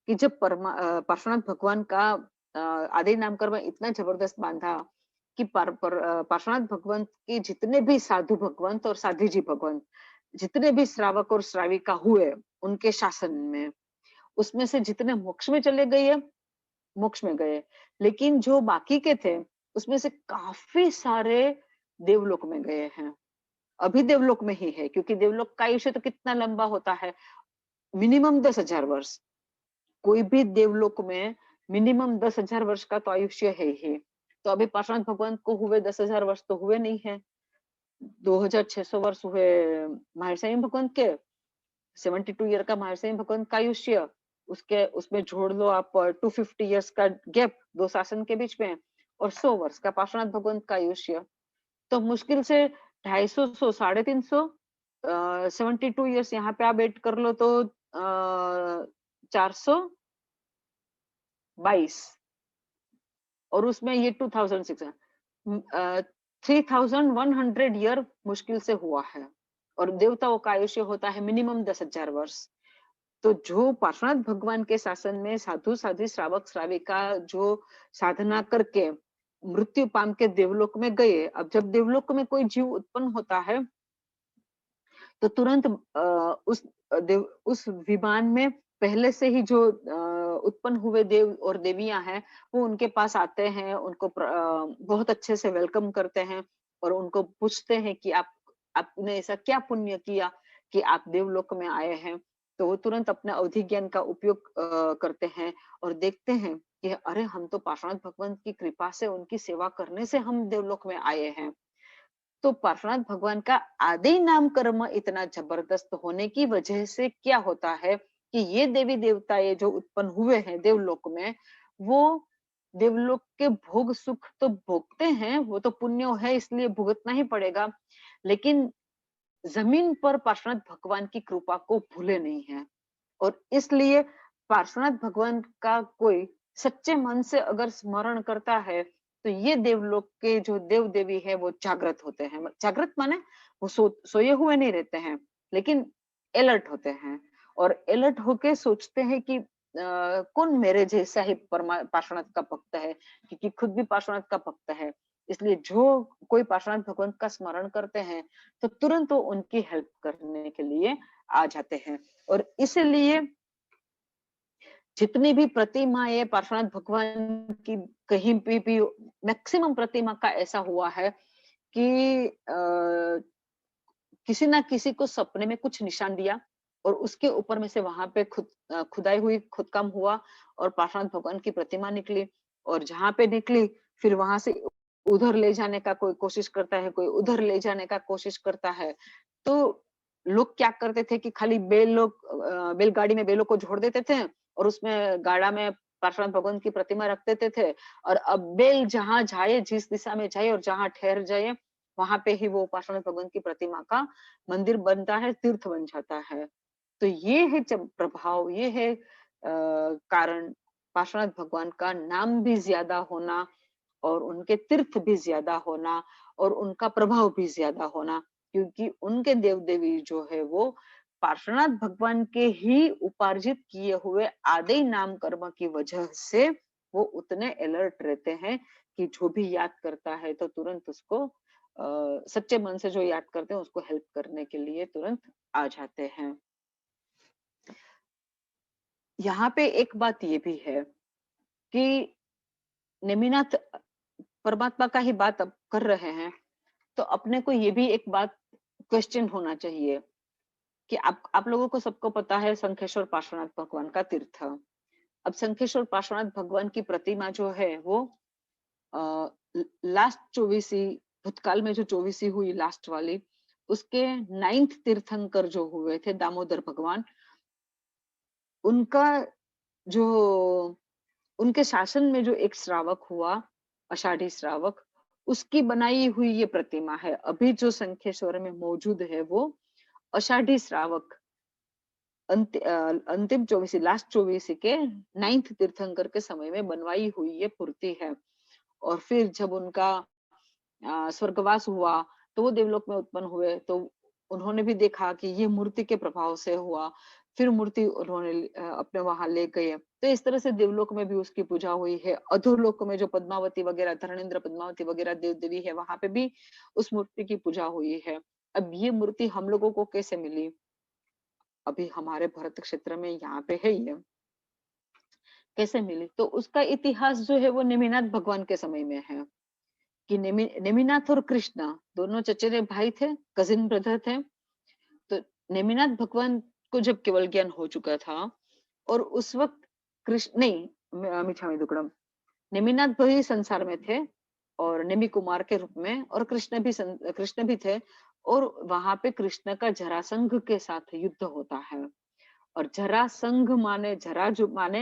कि जब पार्श्वनाथ भगवान का आदेय नाम कर्म इतना जबरदस्त बांधा कि पार्श्वनाथ भगवंत के जितने भी साधु भगवंत और साध्वी जी भगवंत, जितने भी श्रावक और श्राविका हुए उनके शासन में, उसमें से जितने मोक्ष में चले गए, मोक्ष में गए, लेकिन जो बाकी के थे उसमें से काफी सारे देवलोक में गए हैं। अभी देवलोक में ही है, क्योंकि देवलोक का आयुष्य तो कितना लंबा होता है, मिनिमम 10,000 वर्ष। कोई भी देवलोक में मिनिमम 10,000 वर्ष का तो आयुष्य है ही। तो अभी पार्श्वनाथ भगवान को हुए 10,000 वर्ष तो हुए नहीं है, 2,600 वर्ष हुए महावीर स्वामी भगवंत के, 72 ईयर का महावीर स्वामी भगवंत का आयुष्य, उसके उसमें जोड़ लो आप 250 ईयर्स का गैप दो शासन के बीच में, और 100 वर्ष का पार्श्वनाथ भगवंत का आयुष्य। तो मुश्किल से 250, 100, 350, 72 ईयर्स यहाँ पे आप ऐड कर लो तो 422, और उसमें ये 2600, 3100 ईयर मुश्किल से हुआ है, और देवताओं का आयुष्य होता है मिनिमम 10,000 वर्ष। तो जो पार्श्वनाथ भगवान के शासन में साधु साध्वी श्रावक श्राविका जो साधना करके मृत्यु पाम के देवलोक में गए, अब जब देवलोक में कोई जीव उत्पन्न होता है तो तुरंत उस विमान में पहले से ही जो उत्पन्न हुए देव और देवियां हैं, वो उनके पास आते हैं, उनको बहुत अच्छे से वेलकम करते हैं, और उनको पूछते हैं कि आपने ऐसा क्या पुण्य किया कि आप देवलोक में आए हैं। तो वो तुरंत अपने अवधि ज्ञान का उपयोग करते हैं, और देखते हैं कि अरे हम तो पार्श्वनाथ भगवान की कृपा से, उनकी सेवा करने से हम देवलोक में आए हैं। तो पार्श्वनाथ भगवान का आदेय नाम कर्म इतना जबरदस्त होने की वजह से क्या होता है कि ये देवी देवता ये जो उत्पन्न हुए हैं देवलोक में, वो देवलोक के भोग सुख तो भोगते हैं, वो तो पुण्य है इसलिए भुगतना ही पड़ेगा, लेकिन जमीन पर पार्श्वनाथ भगवान की कृपा को भूले नहीं है। और इसलिए पार्श्वनाथ भगवान का कोई सच्चे मन से अगर स्मरण करता है, तो ये देवलोक के जो देव देवी है वो जागृत होते हैं। जागृत माने वो सोए हुए नहीं रहते हैं, लेकिन अलर्ट होते हैं, और अलर्ट होके सोचते हैं कि कौन मेरे जैसा ही पार्श्वनाथ का भक्त है, क्योंकि खुद भी पार्श्वनाथ का भक्त है। इसलिए जो कोई पार्श्वनाथ भगवान का स्मरण करते हैं तो तुरंत वो उनकी हेल्प करने के लिए आ जाते हैं। और इसलिए जितनी भी प्रतिमाएं पार्श्वनाथ भगवान की कहीं भी मैक्सिमम प्रतिमा का ऐसा हुआ है कि किसी ना किसी को सपने में कुछ निशान दिया और उसके ऊपर में से वहां पे खुदाई हुई, खुदकम हुआ और पार्श्वनाथ भगवान की प्रतिमा निकली। और जहां पे निकली फिर वहां से उधर ले जाने का कोई कोशिश करता है, कोई उधर ले जाने का कोशिश करता है। तो लोग क्या करते थे कि खाली बैलगाड़ी में बैलों को जोड़ देते थे और उसमें गाड़ा में पार्श्वनाथ भगवान की प्रतिमा रख देते थे। और अब बैल जहां जाए, जिस दिशा में जाए और जहां ठहर जाए, वहां पे ही वो पार्श्वनाथ भगवान की प्रतिमा का मंदिर बनता है, तीर्थ बन जाता है। तो ये है जब प्रभाव, ये है कारण पार्श्वनाथ भगवान का नाम भी ज्यादा होना और उनके तीर्थ भी ज्यादा होना और उनका प्रभाव भी ज्यादा होना, क्योंकि उनके देव देवी जो है वो पार्श्वनाथ भगवान के ही उपार्जित किए हुए आदि नाम कर्म की वजह से वो उतने अलर्ट रहते हैं कि जो भी याद करता है तो तुरंत उसको सच्चे मन से जो याद करते हैं उसको हेल्प करने के लिए तुरंत आ जाते हैं। यहाँ पे एक बात ये भी है कि नेमिनाथ परमात्मा का ही बात अब कर रहे हैं, तो अपने को ये भी एक बात क्वेश्चन होना चाहिए कि आप लोगों को सबको पता है शंखेश्वर पार्श्वनाथ भगवान का तीर्थ। अब शंखेश्वर पार्श्वनाथ भगवान की प्रतिमा जो है वो लास्ट चौबीसी, भूतकाल में जो चौबीसी हुई लास्ट वाली, उसके 9th तीर्थंकर जो हुए थे दामोदर भगवान, उनका जो उनके शासन में जो एक श्रावक हुआ, आषाढ़ी श्रावक, उसकी बनाई हुई ये प्रतिमा है। अभी जो शंखेश्वर में मौजूद है वो आषाढ़ी श्रावक अंतिम चौबीसी, लास्ट चौबीसी के 9th तीर्थंकर के समय में बनवाई हुई ये मूर्ति है। और फिर जब उनका स्वर्गवास हुआ तो वो देवलोक में उत्पन्न हुए, तो उन्होंने भी देखा कि ये मूर्ति के प्रभाव से हुआ। फिर मूर्ति उन्होंने अपने वहां ले गए। तो इस तरह से देवलोक में भी उसकी पूजा हुई है। अधोलोक में जो पद्मावती वगैरह, धरणेन्द्र पद्मावती वगैरह देव देवी है, वहां पे भी उस मूर्ति की पूजा हुई है। अब ये मूर्ति हम लोगों को कैसे मिली? अभी हमारे भरत क्षेत्र में यहाँ पे है ये, कैसे मिली? तो उसका इतिहास जो है वो नेमिनाथ भगवान के समय में है कि नेमिनाथ और कृष्णा दोनों चचेरे भाई थे, कजिन ब्रदर थे। तो नेमिनाथ भगवान को जब केवल ज्ञान हो चुका था और उस वक्त कृष्ण नहीं, मिच्छामी दुक्कड़म, नेमिनाथ भाई संसार में थे और नेमि कुमार के रूप में, और कृष्ण भी थे। और वहां पे कृष्ण का जरासंघ के साथ युद्ध होता है। और जरासंघ माने, जरा जो माने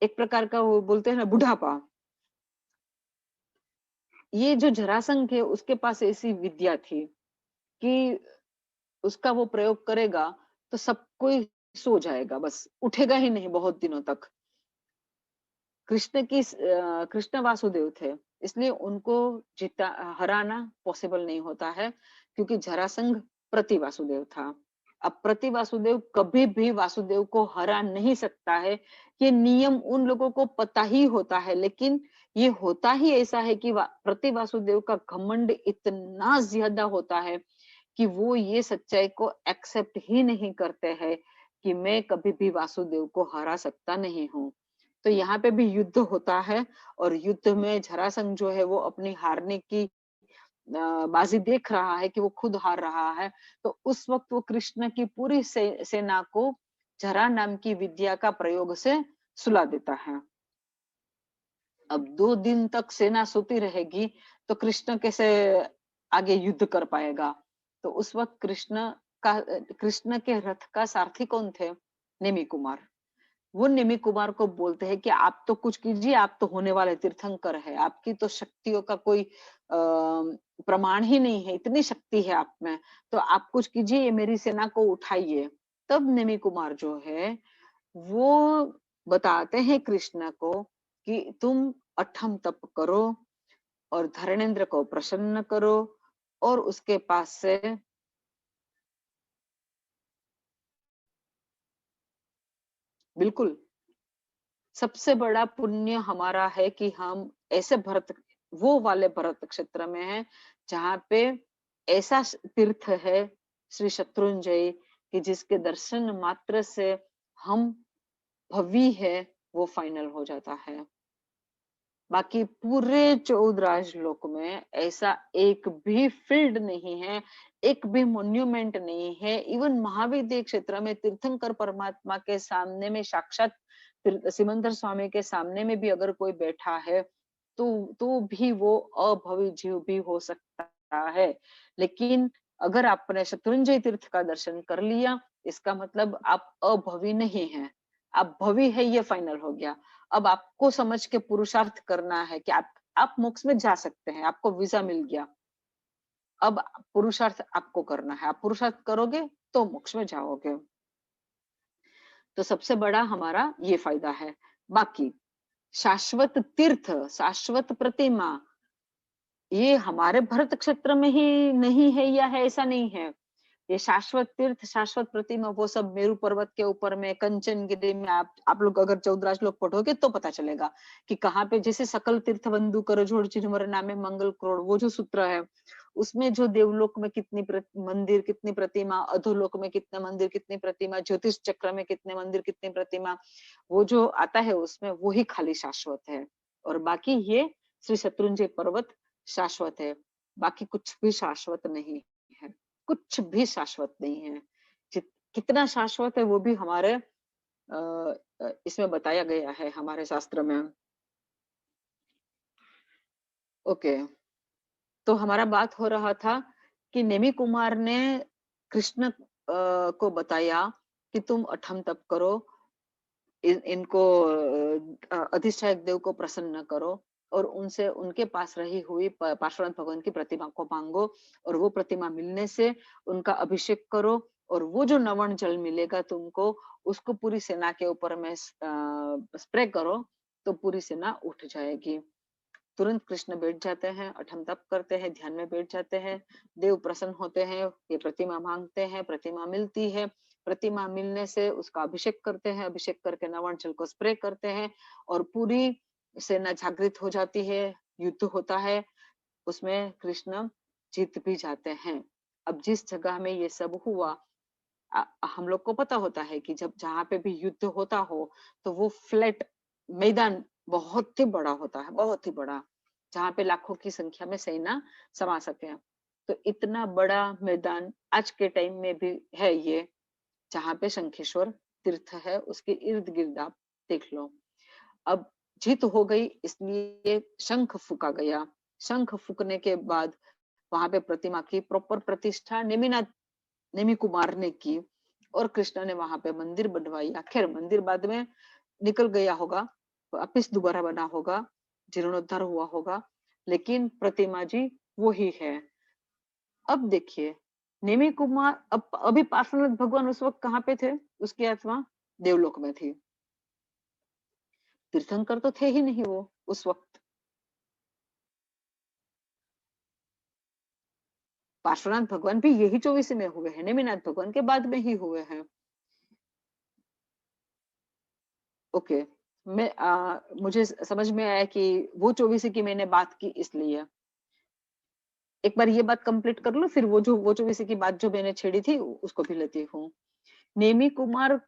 एक प्रकार का वो बोलते हैं ना बुढ़ापा। ये जो जरासंघ है उसके पास ऐसी विद्या थी कि उसका वो प्रयोग करेगा तो सब कोई सो जाएगा, बस उठेगा ही नहीं बहुत दिनों तक। कृष्ण वासुदेव थे, इसलिए उनको हराना पॉसिबल नहीं होता है, क्योंकि जरासंघ प्रति वासुदेव था। अब प्रति वासुदेव कभी भी वासुदेव को हरा नहीं सकता है, ये नियम उन लोगों को पता ही होता है। लेकिन ये होता ही ऐसा है कि प्रति वासुदेव का घमंड इतना ज्यादा होता है कि वो ये सच्चाई को एक्सेप्ट ही नहीं करते हैं कि मैं कभी भी वासुदेव को हरा सकता नहीं हूँ। तो यहाँ पे भी युद्ध होता है और युद्ध में जरासंघ जो है वो अपनी हारने की बाजी देख रहा है कि वो खुद हार रहा है। तो उस वक्त वो कृष्ण की पूरी सेना को जरा नाम की विद्या का प्रयोग से सुला देता है। अब 2 दिन तक सेना सोती रहेगी तो कृष्ण कैसे आगे युद्ध कर पाएगा? तो उस वक्त कृष्ण के रथ का सारथी कौन थे? नेमि कुमार। वो नेमि कुमार को बोलते हैं कि आप तो कुछ कीजिए, आप तो होने वाले तीर्थंकर है, आपकी तो शक्तियों का कोई प्रमाण ही नहीं है, इतनी शक्ति है आप में, तो आप कुछ कीजिए, ये मेरी सेना को उठाइए। तब नेमि कुमार जो है वो बताते हैं कृष्ण को कि तुम अठम तप करो और धरणेन्द्र को प्रसन्न करो और उसके पास से बिल्कुल सबसे बड़ा पुण्य हमारा है कि हम ऐसे वो वाले भरत क्षेत्र में हैं जहाँ पे ऐसा तीर्थ है, श्री शत्रुंजय, कि जिसके दर्शन मात्र से हम भवी है वो फाइनल हो जाता है। बाकी पूरे 14 लोक में ऐसा एक भी फील्ड नहीं है, एक भी मोन्यूमेंट नहीं है। इवन महाविद्य क्षेत्र में तीर्थंकर परमात्मा के सामने में साक्षात सिमंदर स्वामी के सामने में भी अगर कोई बैठा है तो भी वो अभवी जीव भी हो सकता है। लेकिन अगर आपने शत्रुंजय तीर्थ का दर्शन कर लिया, इसका मतलब आप अभवी नहीं है, आप भवी है, ये फाइनल हो गया। अब आपको समझ के पुरुषार्थ करना है कि आप मोक्ष में जा सकते हैं, आपको वीजा मिल गया। अब पुरुषार्थ आपको करना है, आप पुरुषार्थ करोगे तो मोक्ष में जाओगे। तो सबसे बड़ा हमारा ये फायदा है। बाकी शाश्वत तीर्थ, शाश्वत प्रतिमा, ये हमारे भरत क्षेत्र में ही नहीं है या है ऐसा नहीं है। ये शाश्वत तीर्थ, शाश्वत प्रतिमा वो सब मेरू पर्वत के ऊपर में, कंचनगिरी में, आप लोग अगर 14 श्लोक पढ़ोगे तो पता चलेगा कि कहाँ पे। जैसे सकल तीर्थ बंधु कर जोड़ चिन्मर नामे मंगल करोड़, वो जो सूत्र है उसमें जो देवलोक में कितनी मंदिर कितनी प्रतिमा, अधोलोक में कितने मंदिर कितनी प्रतिमा, ज्योतिष चक्र में कितने मंदिर कितनी प्रतिमा, वो जो आता है उसमें वो ही खाली शाश्वत है। और बाकी ये श्री शत्रुंजय पर्वत शाश्वत है, बाकी कुछ भी शाश्वत नहीं है, कुछ भी शाश्वत नहीं है। कितना शाश्वत है वो भी हमारे इसमें बताया गया है हमारे शास्त्र में। ओके, तो हमारा बात हो रहा था कि नेमी कुमार ने कृष्ण को बताया कि तुम अठम तप करो, इनको अधिष्ठायक देव को प्रसन्न करो और उनसे उनके पास रही हुई पार्श्वनाथ भगवान की प्रतिमा को मांगो, और वो प्रतिमा मिलने से उनका अभिषेक करो, और वो जो नवन जल मिलेगा तुमको उसको पूरी सेना के ऊपर में स्प्रे करो, तो पूरी सेना उठ जाएगी। तुरंत कृष्ण बैठ जाते हैं, अठम तप करते हैं, ध्यान में बैठ जाते हैं, देव प्रसन्न होते हैं, ये प्रतिमा मांगते हैं, प्रतिमा मिलती है, प्रतिमा मिलने से उसका अभिषेक करते हैं, अभिषेक करके नवन जल को स्प्रे करते हैं और पूरी सेना जागृत हो जाती है, युद्ध होता है, उसमें कृष्ण जीत भी जाते हैं। अब जिस जगह में ये सब हुआ, हम लोग को पता होता है कि जब जहाँ पे भी युद्ध होता हो तो वो फ्लैट मैदान बहुत ही बड़ा होता है, बहुत ही बड़ा, जहाँ पे लाखों की संख्या में सेना समा सके। तो इतना बड़ा मैदान आज के टाइम में भी है ये, जहाँ पे शंखेश्वर तीर्थ है, उसके इर्द गिर्द आप देख लो। अब जीत हो गई, इसलिए शंख फूका गया। शंख फूकने के बाद वहां पे प्रतिमा की प्रॉपर प्रतिष्ठा नेमी कुमार ने की, और कृष्ण ने वहां पे मंदिर बनवाया। खैर मंदिर बाद में निकल गया होगा, वापिस दोबारा बना होगा, जीर्णोद्धार हुआ होगा, लेकिन प्रतिमा जी वो ही है। अब देखिए, नेमी कुमार, अब अभी पार्श्वनाथ भगवान उस वक्त कहाँ पे थे? उसकी आत्मा देवलोक में थी, तीर्थंकर तो थे ही नहीं वो उस वक्त। पार्श्वनाथ भगवान भी यही 24 में हुए हैं, नेमिनाथ भगवान के बाद में ही हुए हैं। ओके, मुझे समझ में आया कि वो 24 की मैंने बात की इसलिए। एक बार ये बात कंप्लीट कर लो, फिर वो 24 की बात जो मैंने छेड़ी थी उसको भी लेती हूँ। नेमी कुमार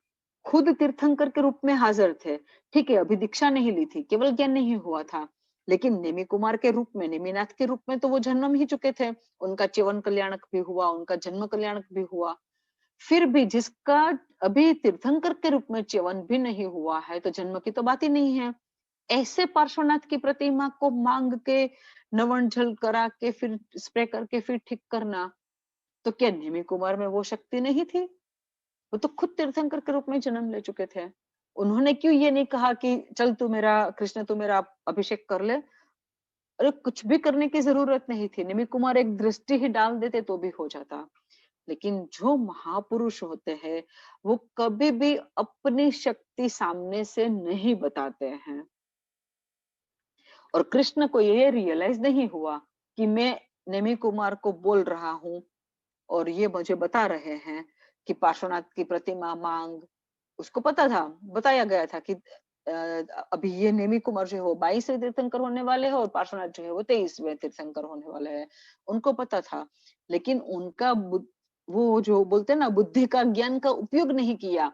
खुद तीर्थंकर के रूप में हाजिर थे, ठीक है, अभी दीक्षा नहीं ली थी, केवल ज्ञान नहीं हुआ था, लेकिन नेमी कुमार के रूप में, नेमिनाथ के रूप में तो वो जन्म ही चुके थे, उनका जीवन कल्याणक भी हुआ, उनका जन्म कल्याणक भी हुआ। फिर भी जिसका अभी तीर्थंकर के रूप में च्यवन भी नहीं हुआ है, तो जन्म की तो बात ही नहीं है। ऐसे पार्श्वनाथ की प्रतिमा को मांग के, नवन जल करा के, फिर स्प्रे करके फिर ठीक करना, तो क्या नेमी कुमार में वो शक्ति नहीं थी? वो तो खुद तीर्थंकर के रूप में जन्म ले चुके थे। उन्होंने क्यों ये नहीं कहा कि चल तू मेरा कृष्ण, तू मेरा अभिषेक कर ले? अरे कुछ भी करने की जरूरत नहीं थी, नेमी कुमार एक दृष्टि ही डाल देते तो भी हो जाता। लेकिन जो महापुरुष होते हैं वो कभी भी अपनी शक्ति सामने से नहीं बताते हैं, और कृष्ण को ये रियलाइज नहीं हुआ कि मैं नेमी कुमार को बोल रहा हूँ और ये मुझे बता रहे हैं कि पार्श्वनाथ की प्रतिमा मांग। उसको पता था, बताया गया था कि अभी ये नेमी कुमार जो है वो 22वें तीर्थंकर होने वाले हैं और पार्श्वनाथ जो है वो 23वें तीर्थंकर होने वाले हैं, उनको पता था। लेकिन वो जो बोलते हैं ना, बुद्धि का, ज्ञान का उपयोग नहीं किया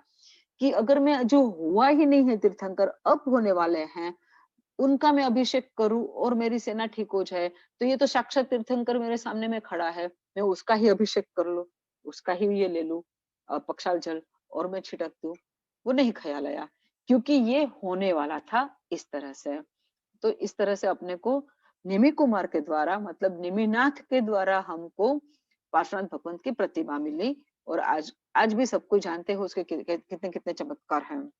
कि अगर मैं जो हुआ ही नहीं है तीर्थंकर, अब होने वाले हैं, उनका मैं अभिषेक करूं और मेरी सेना ठीक हो जाए, तो ये तो साक्षात तीर्थंकर मेरे सामने में खड़ा है, मैं उसका ही अभिषेक कर लूं, उसका ही ये ले लूं पक्षाल जल और मैं छिटक दूं। वो नहीं ख्याल आया, क्योंकि ये होने वाला था इस तरह से। तो इस तरह से अपने को निमि कुमार के द्वारा, मतलब निमिनाथ के द्वारा हमको पार्श्वनाथ भगवंत की प्रतिमा मिली। और आज आज भी सब कोई जानते हो उसके कितने कितने चमत्कार हैं।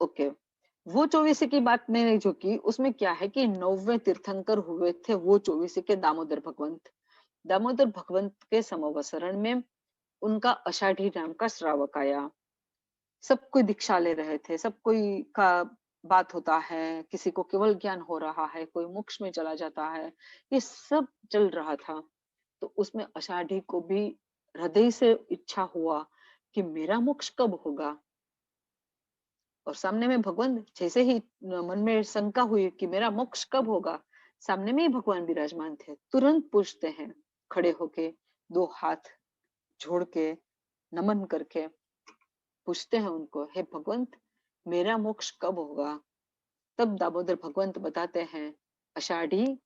ओके, वो चौबीसी की बात मैंने जो की, उसमें क्या है कि 9वें तीर्थंकर हुए थे वो चौबीसी के दामोदर भगवंत। दामोदर भगवंत के समवसरण में उनका अषाढ़ी नाम का श्रावक आया। सब कोई दीक्षा ले रहे थे, सब कोई का बात होता है, किसी को केवल ज्ञान हो रहा है, कोई मोक्ष में चला जाता है, ये सब चल रहा था। तो उसमें अषाढ़ी को भी हृदय से इच्छा हुआ कि मेरा मोक्ष कब होगा। और सामने में भगवान, जैसे ही मन में शंका हुई कि मेरा मोक्ष कब होगा, सामने में ही भगवान विराजमान थे। तुरंत पूछते हैं, खड़े होके, दो हाथ जोड़ के, नमन करके पूछते हैं उनको, हे भगवंत, मेरा मोक्ष कब होगा। तब दामोदर भगवंत बताते हैं, आषाढ़ी,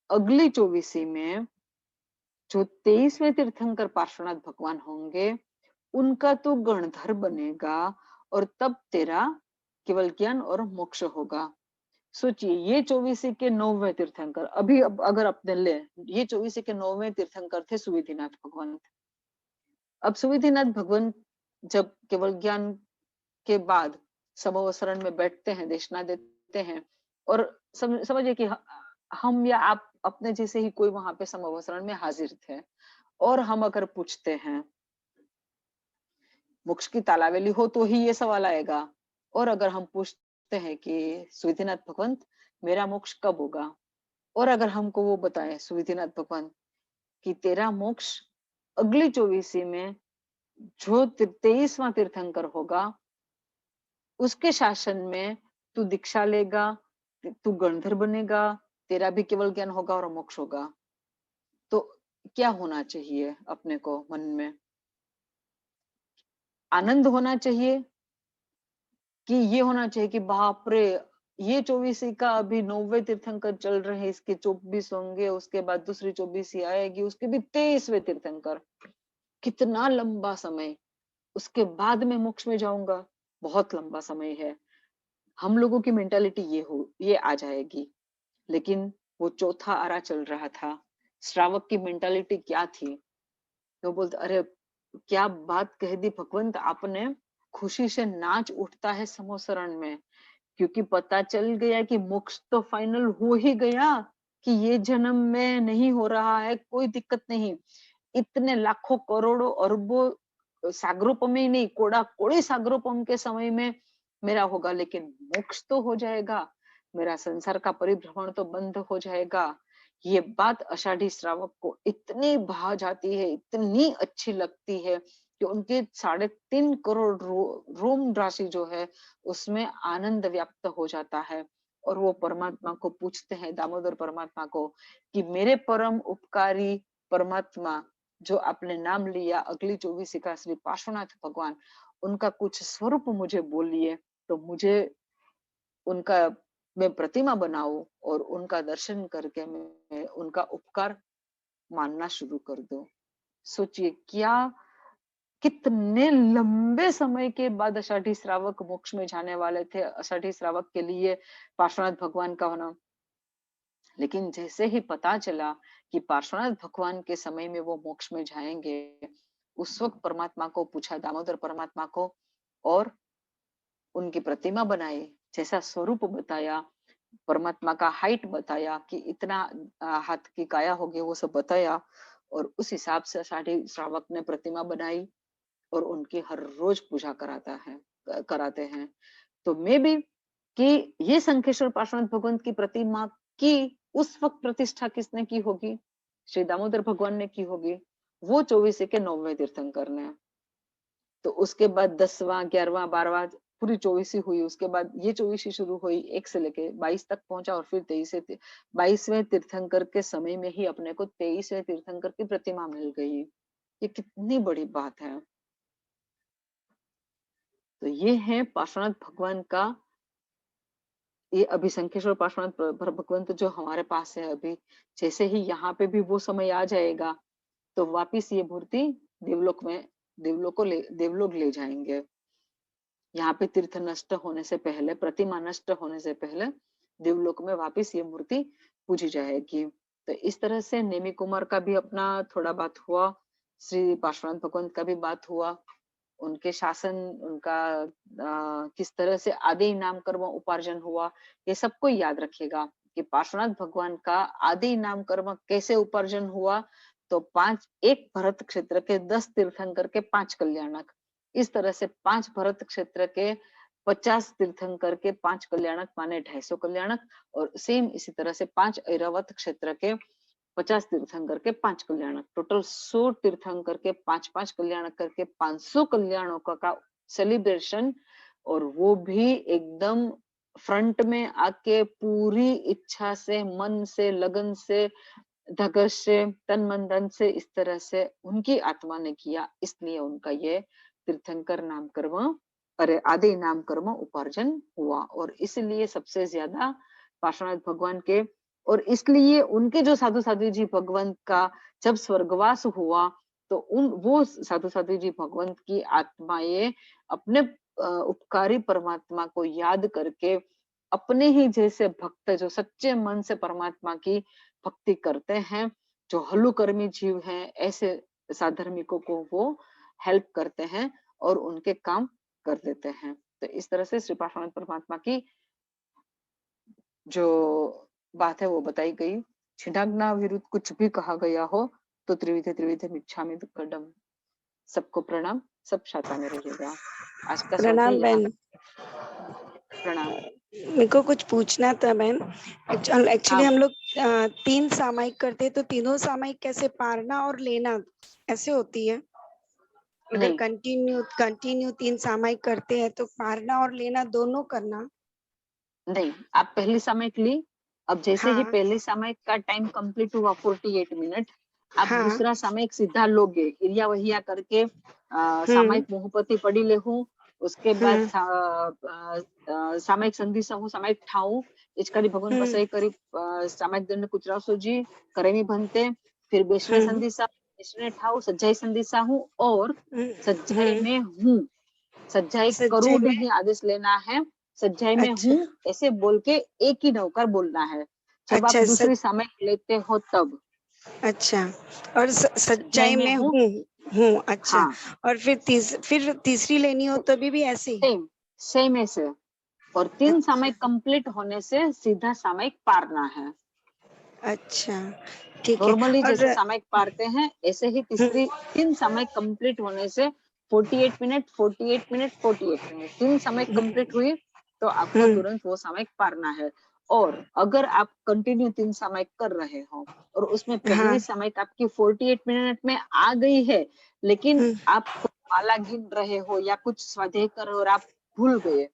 अगली चौबीसी में जो 23वें तीर्थंकर पार्श्वनाथ भगवान होंगे, उनका तो गणधर बनेगा और तब तेरा केवल ज्ञान और मोक्ष होगा। सोचिए, ये चौबीसी के 9वें तीर्थंकर, अभी अब अगर अपने ले, ये चौबीसी के 9वें तीर्थंकर थे सुविधिनाथ भगवान। अब सुविधिनाथ भगवान जब केवल ज्ञान के बाद समवसरण में बैठते हैं, देशना देते हैं, और समझिए कि हम या आप अपने जैसे ही कोई वहां पे समवसरण में हाजिर थे, और हम अगर पूछते हैं, मोक्ष की तालावेली हो तो ही ये सवाल आएगा। और अगर हम पूछते हैं कि सुविधिनाथ भगवंत, मेरा मोक्ष कब होगा, और अगर हमको वो बताए सुविधिनाथ भगवंत कि तेरा मोक्ष अगली चौबीसी में जो 23वां तीर्थंकर होगा, उसके शासन में तू दीक्षा लेगा, तू गणधर बनेगा, तेरा भी केवल ज्ञान होगा और मोक्ष होगा, तो क्या होना चाहिए अपने को मन में? आनंद होना चाहिए कि ये होना चाहिए कि बाप रे, ये चौबीसी का अभी 9वें तीर्थंकर चल रहे हैं, इसके 24 होंगे, उसके बाद दूसरी चौबीसी आएगी, उसके भी 23वें तीर्थंकर, कितना लंबा समय, उसके बाद में मोक्ष में जाऊंगा, बहुत लंबा समय है। हम लोगों की मेंटालिटी ये आ जाएगी। लेकिन वो चौथा आरा चल रहा था, श्रावक की मेंटालिटी क्या थी? तो बोलते, अरे क्या बात कह दी भगवंत आपने, खुशी से नाच उठता है समोसरण में, क्योंकि पता चल गया कि मोक्ष तो फाइनल हो ही गया, कि ये जन्म में नहीं हो रहा है, कोई दिक्कत नहीं। इतने लाखों करोड़ों अरबों सागरोपम ही नहीं, कोड़ा कोड़ी सागरोपम के समय में मेरा होगा, लेकिन मोक्ष तो हो जाएगा, मेरा संसार का परिभ्रमण तो बंद हो जाएगा। ये बात आषाढ़ी श्रावक को इतनी भा जाती है, इतनी अच्छी लगती है कि उनके 3.5 करोड़ रोम राशि जो है उसमें आनंद व्याप्त हो जाता है। और वो परमात्मा को पूछते हैं, दामोदर परमात्मा को, कि मेरे परम उपकारी परमात्मा, जो आपने नाम लिया अगली चौबीसी का श्री पार्श्वनाथ भगवान, उनका कुछ स्वरूप मुझे बोलिए, तो मुझे उनका मैं प्रतिमा बनाऊं और उनका दर्शन करके मैं उनका उपकार मानना शुरू कर दूं। सोचिए, क्या कितने लंबे समय के बाद आषाढ़ी श्रावक मोक्ष में जाने वाले थे, आषाढ़ी श्रावक के लिए पार्श्वनाथ भगवान का होना। लेकिन जैसे ही पता चला कि पार्श्वनाथ भगवान के समय में वो मोक्ष में जाएंगे, उस वक्त परमात्मा को पूछा, दामोदर परमात्मा को, और उनकी प्रतिमा बनाई, जैसा स्वरूप बताया, परमात्मा का हाइट बताया कि इतना हाथ की काया होगी, वो सब बताया, और उस हिसाब से आषाढ़ी श्रावक ने प्रतिमा बनाई और उनकी हर रोज पूजा कराते हैं। तो मे बी कि ये शंखेश्वर पार्श्वनाथ भगवंत की प्रतिमा की उस वक्त प्रतिष्ठा किसने की होगी? श्री दामोदर भगवान ने की होगी, वो 24 के 9वें तीर्थंकर ने। तो उसके बाद 10वां, 11वां, 12वां पूरी 24 हुई, उसके बाद ये 24 शुरू हुई, 1 से लेके 22 तक पहुंचा, और फिर 22वें तीर्थंकर के समय में ही अपने को 23वें तीर्थंकर की प्रतिमा मिल गई। ये कितनी बड़ी बात है। तो ये है पार्श्वनाथ भगवान का, ये अभी शंखेश्वर पार्श्वनाथ भगवान तो जो हमारे पास है अभी, जैसे ही यहाँ पे भी वो समय आ जाएगा तो वापिस ये मूर्ति देवलोक में, देवलोक ले जाएंगे। यहाँ पे तीर्थ नष्ट होने से पहले, प्रतिमा नष्ट होने से पहले देवलोक में वापिस ये मूर्ति पूजी जाएगी। तो इस तरह से नेमी कुमार का भी अपना थोड़ा बात हुआ, श्री पार्श्वनाथ भगवान का भी बात हुआ, उनके शासन, उनका किस तरह से आदि नाम कर्म उपार्जन हुआ, ये सबको याद रखिएगा कि पार्श्वनाथ भगवान का आदि नाम कर्म कैसे उपार्जन हुआ। तो 5, एक भरत क्षेत्र के 10 तीर्थंकर के 5 कल्याणक, इस तरह से 5 भरत क्षेत्र के 50 तीर्थंकर के 5 कल्याणक माने 250 कल्याणक, और सेम इसी तरह से 5 ऐरावत क्षेत्र के 50 तीर्थंकर के 5 कल्याणक, टोटल 100 तीर्थंकर के 5-5 कल्याणक करके 500 कल्याणों का सेलिब्रेशन। और वो भी एकदम फ्रंट में आके पूरी इच्छा से, मन से, लगन से, धगश से, तन मन धन से, इस तरह से उनकी आत्मा ने किया, इसलिए उनका ये तीर्थंकर नाम कर्म, अरे आदि नाम कर्म उपार्जन हुआ। और इसलिए सबसे ज्यादा पार्श्वनाथ भगवान के, और इसलिए उनके जो साधु साधु जी भगवंत का जब स्वर्गवास हुआ तो वो साधु साधु जी भगवंत की आत्माएं अपने उपकारी परमात्मा को याद करके, अपने ही जैसे भक्त जो सच्चे मन से परमात्मा की भक्ति करते हैं, जो हल्लुकर्मी जीव हैं, ऐसे साधर्मिकों को वो हेल्प करते हैं और उनके काम कर देते हैं। तो इस तरह से श्री पार्श्वनाथ परमात्मा की जो बात है वो बताई गई। छिन्नाग्ना विरुद्ध कुछ भी कहा गया हो तो त्रिविधे त्रिविधे मिच्छामि दुक्कडम। सबको प्रणाम, सब शांता में रहिएगा। आज का प्रणाम स्वाध्याय यहाँ बहन। प्रणाम। मेरे को कुछ पूछना था बहन। एक्चुअली हाँ, हम लोग 3 सामायिक करते हैं, तो तीनों सामायिक कैसे पारना और लेना ऐसे होती है? अगर नहीं कंटिन्यू 3 सामायिक करते हैं तो पारना और लेना दोनों करना? नहीं, आप पहली सामयिक ली, अब जैसे ही हाँ पहले सामयिक का टाइम कंप्लीट हुआ 48 मिनट, आप हाँ। दूसरा सामयिक सीधा लोगे, इरिया वहिया करके सामयिक मोहपति पढ़ी ले हूँ, उसके बाद सामयिक संधि सहु, सामयिक ठाऊ, इचकारी भगवान बसाई करी, सामयिक दंड कुचरासो जी करेमी भंते, फिर बेशने संधि सा, बेशने ठाऊ, सज्जाई संधि साहू, और सज्जाई में हूँ, सज्जाई करू सज्जय में। नहीं आदेश लेना है, सज्जाई में अच्छा हूँ ऐसे बोल के एक ही नौकर बोलना है जब आप अच्छा दूसरी सामयिक लेते हो तब। अच्छा। और सच्चाई सच्चाई में में हूँ, हूँ। अच्छा। हाँ, और फिर तीसरी लेनी हो तभी भी ऐसे ही? सेम ऐसे। और 3 अच्छा सामयिक कंप्लीट होने से सीधा सामयिक पारना है। अच्छा ठीक है। नॉर्मली और जैसे सामयिक पारते हैं ऐसे ही 3 सामयिक कंप्लीट होने से 48 मिनट 48 मिनट 48 मिनट 3 सामयिक कंप्लीट हुई तो आपको तुरंत वो सामयिक पारना है। और अगर आप कंटिन्यू 3 सामयिक कर रहे हो और उसमें पहली हाँ सामयिक आपकी 48 मिनट में आ गई है, लेकिन आप माला गिन रहे हो या कुछ स्वाध्याय कर रहे हो और आप भूल गए,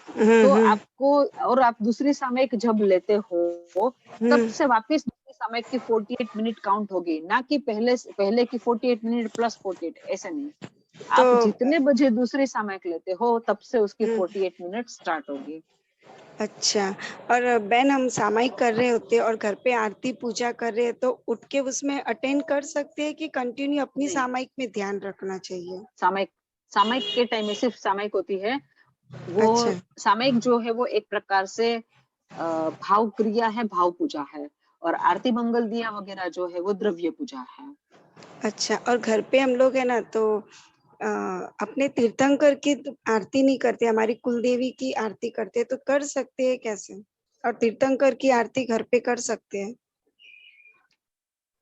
तो आपको, और आप दूसरी सामयिक जब लेते हो तब से वापस दूसरी सामयिक की 48 मिनट काउंट होगी, ना कि पहले की 48 मिनट प्लस 48, ऐसे नहीं। तो आप जितने बजे दूसरी सामयिक लेते हो तब से उसकी 48 मिनट स्टार्ट होगी। अच्छा। और बहन, हम सामायिक कर रहे होते और घर पे आरती पूजा कर रहे हैं तो उठ के उसमें अटेंड कर सकते हैं कि कंटिन्यू अपनी नहीं, सामायिक में ध्यान रखना चाहिए? सामयिक के टाइम में सिर्फ सामयिक होती है। वो अच्छा सामयिक जो है वो एक प्रकार से भाव क्रिया है, भाव पूजा है, और आरती मंगल दिया वगैरह जो है वो द्रव्य पूजा है। अच्छा। और घर पे हम लोग है ना तो अपने तीर्थंकर की तो आरती नहीं करते, हमारी कुलदेवी की आरती करते, तो कर सकते हैं कैसे? और तीर्थंकर की आरती घर पे कर सकते हैं?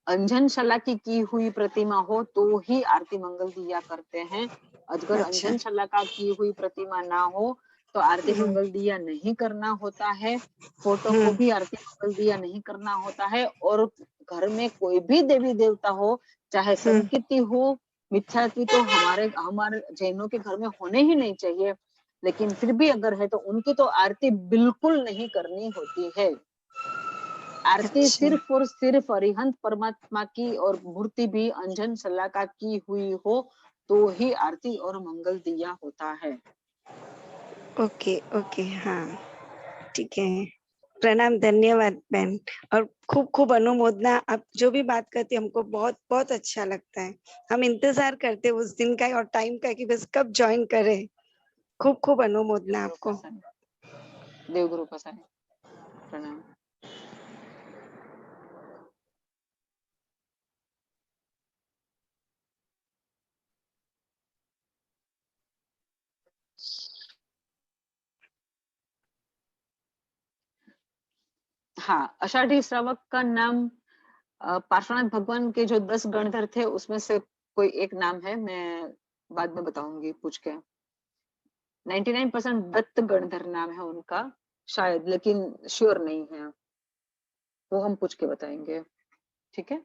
अंजनशला की हुई प्रतिमा हो तो ही आरती मंगल दिया करते हैं। अगर अच्छा अंजनशला का की हुई प्रतिमा ना हो तो आरती मंगल दिया नहीं करना होता है। फोटो को भी आरती मंगल दिया नहीं करना होता है। और घर में कोई भी देवी देवता हो, चाहे संकीर्ति हो, मिथ्यात्वी, तो हमारे हमारे जैनों के घर में होने ही नहीं चाहिए, लेकिन फिर भी अगर है तो उनकी तो आरती बिल्कुल नहीं करनी होती है। आरती अच्छा। सिर्फ और सिर्फ अरिहंत परमात्मा की और मूर्ति भी अंजन सलाका की हुई हो तो ही आरती और मंगल दिया होता है। ओके ओके, हाँ ठीक है। प्रणाम, धन्यवाद बहन। और खूब खूब अनुमोदना। आप जो भी बात करती है हमको बहुत बहुत अच्छा लगता है। हम इंतजार करते हैं उस दिन का और टाइम का कि बस कब ज्वाइन करें। खूब खूब अनुमोदना देवगुरु आपको। पसाय, देवगुरु पसाय, प्रणाम। हाँ, आषाढ़ी श्रावक का नाम पार्श्वनाथ भगवान के जो 10 गणधर थे उसमें से कोई एक नाम है, मैं बाद में बताऊंगी पूछ के। 99% दत्त गणधर नाम है उनका शायद, लेकिन श्योर नहीं है, वो हम पूछ के बताएंगे। ठीक है।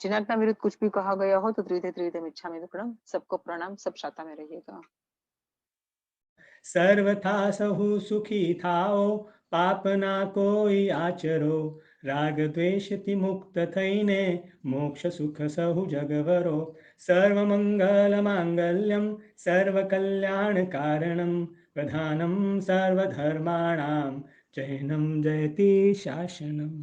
जिनाज्ञा विरुद्ध कुछ भी कहा गया हो तो त्रिते त्रिते मिच्छामि दुक्कडम। सबको प्रणाम, सब शाता में रहिएगा। सर्वथा सहु सुखी थाओ, पाप ना कोई आचरो, राग द्वेष ति मुक्त थईने, मोक्ष सुख सहु जगवरो। सर्व मंगल मांगल्यम सर्व कल्याण कारणम, प्रधानम सर्वधर्माणाम जैनम जयति शासनम।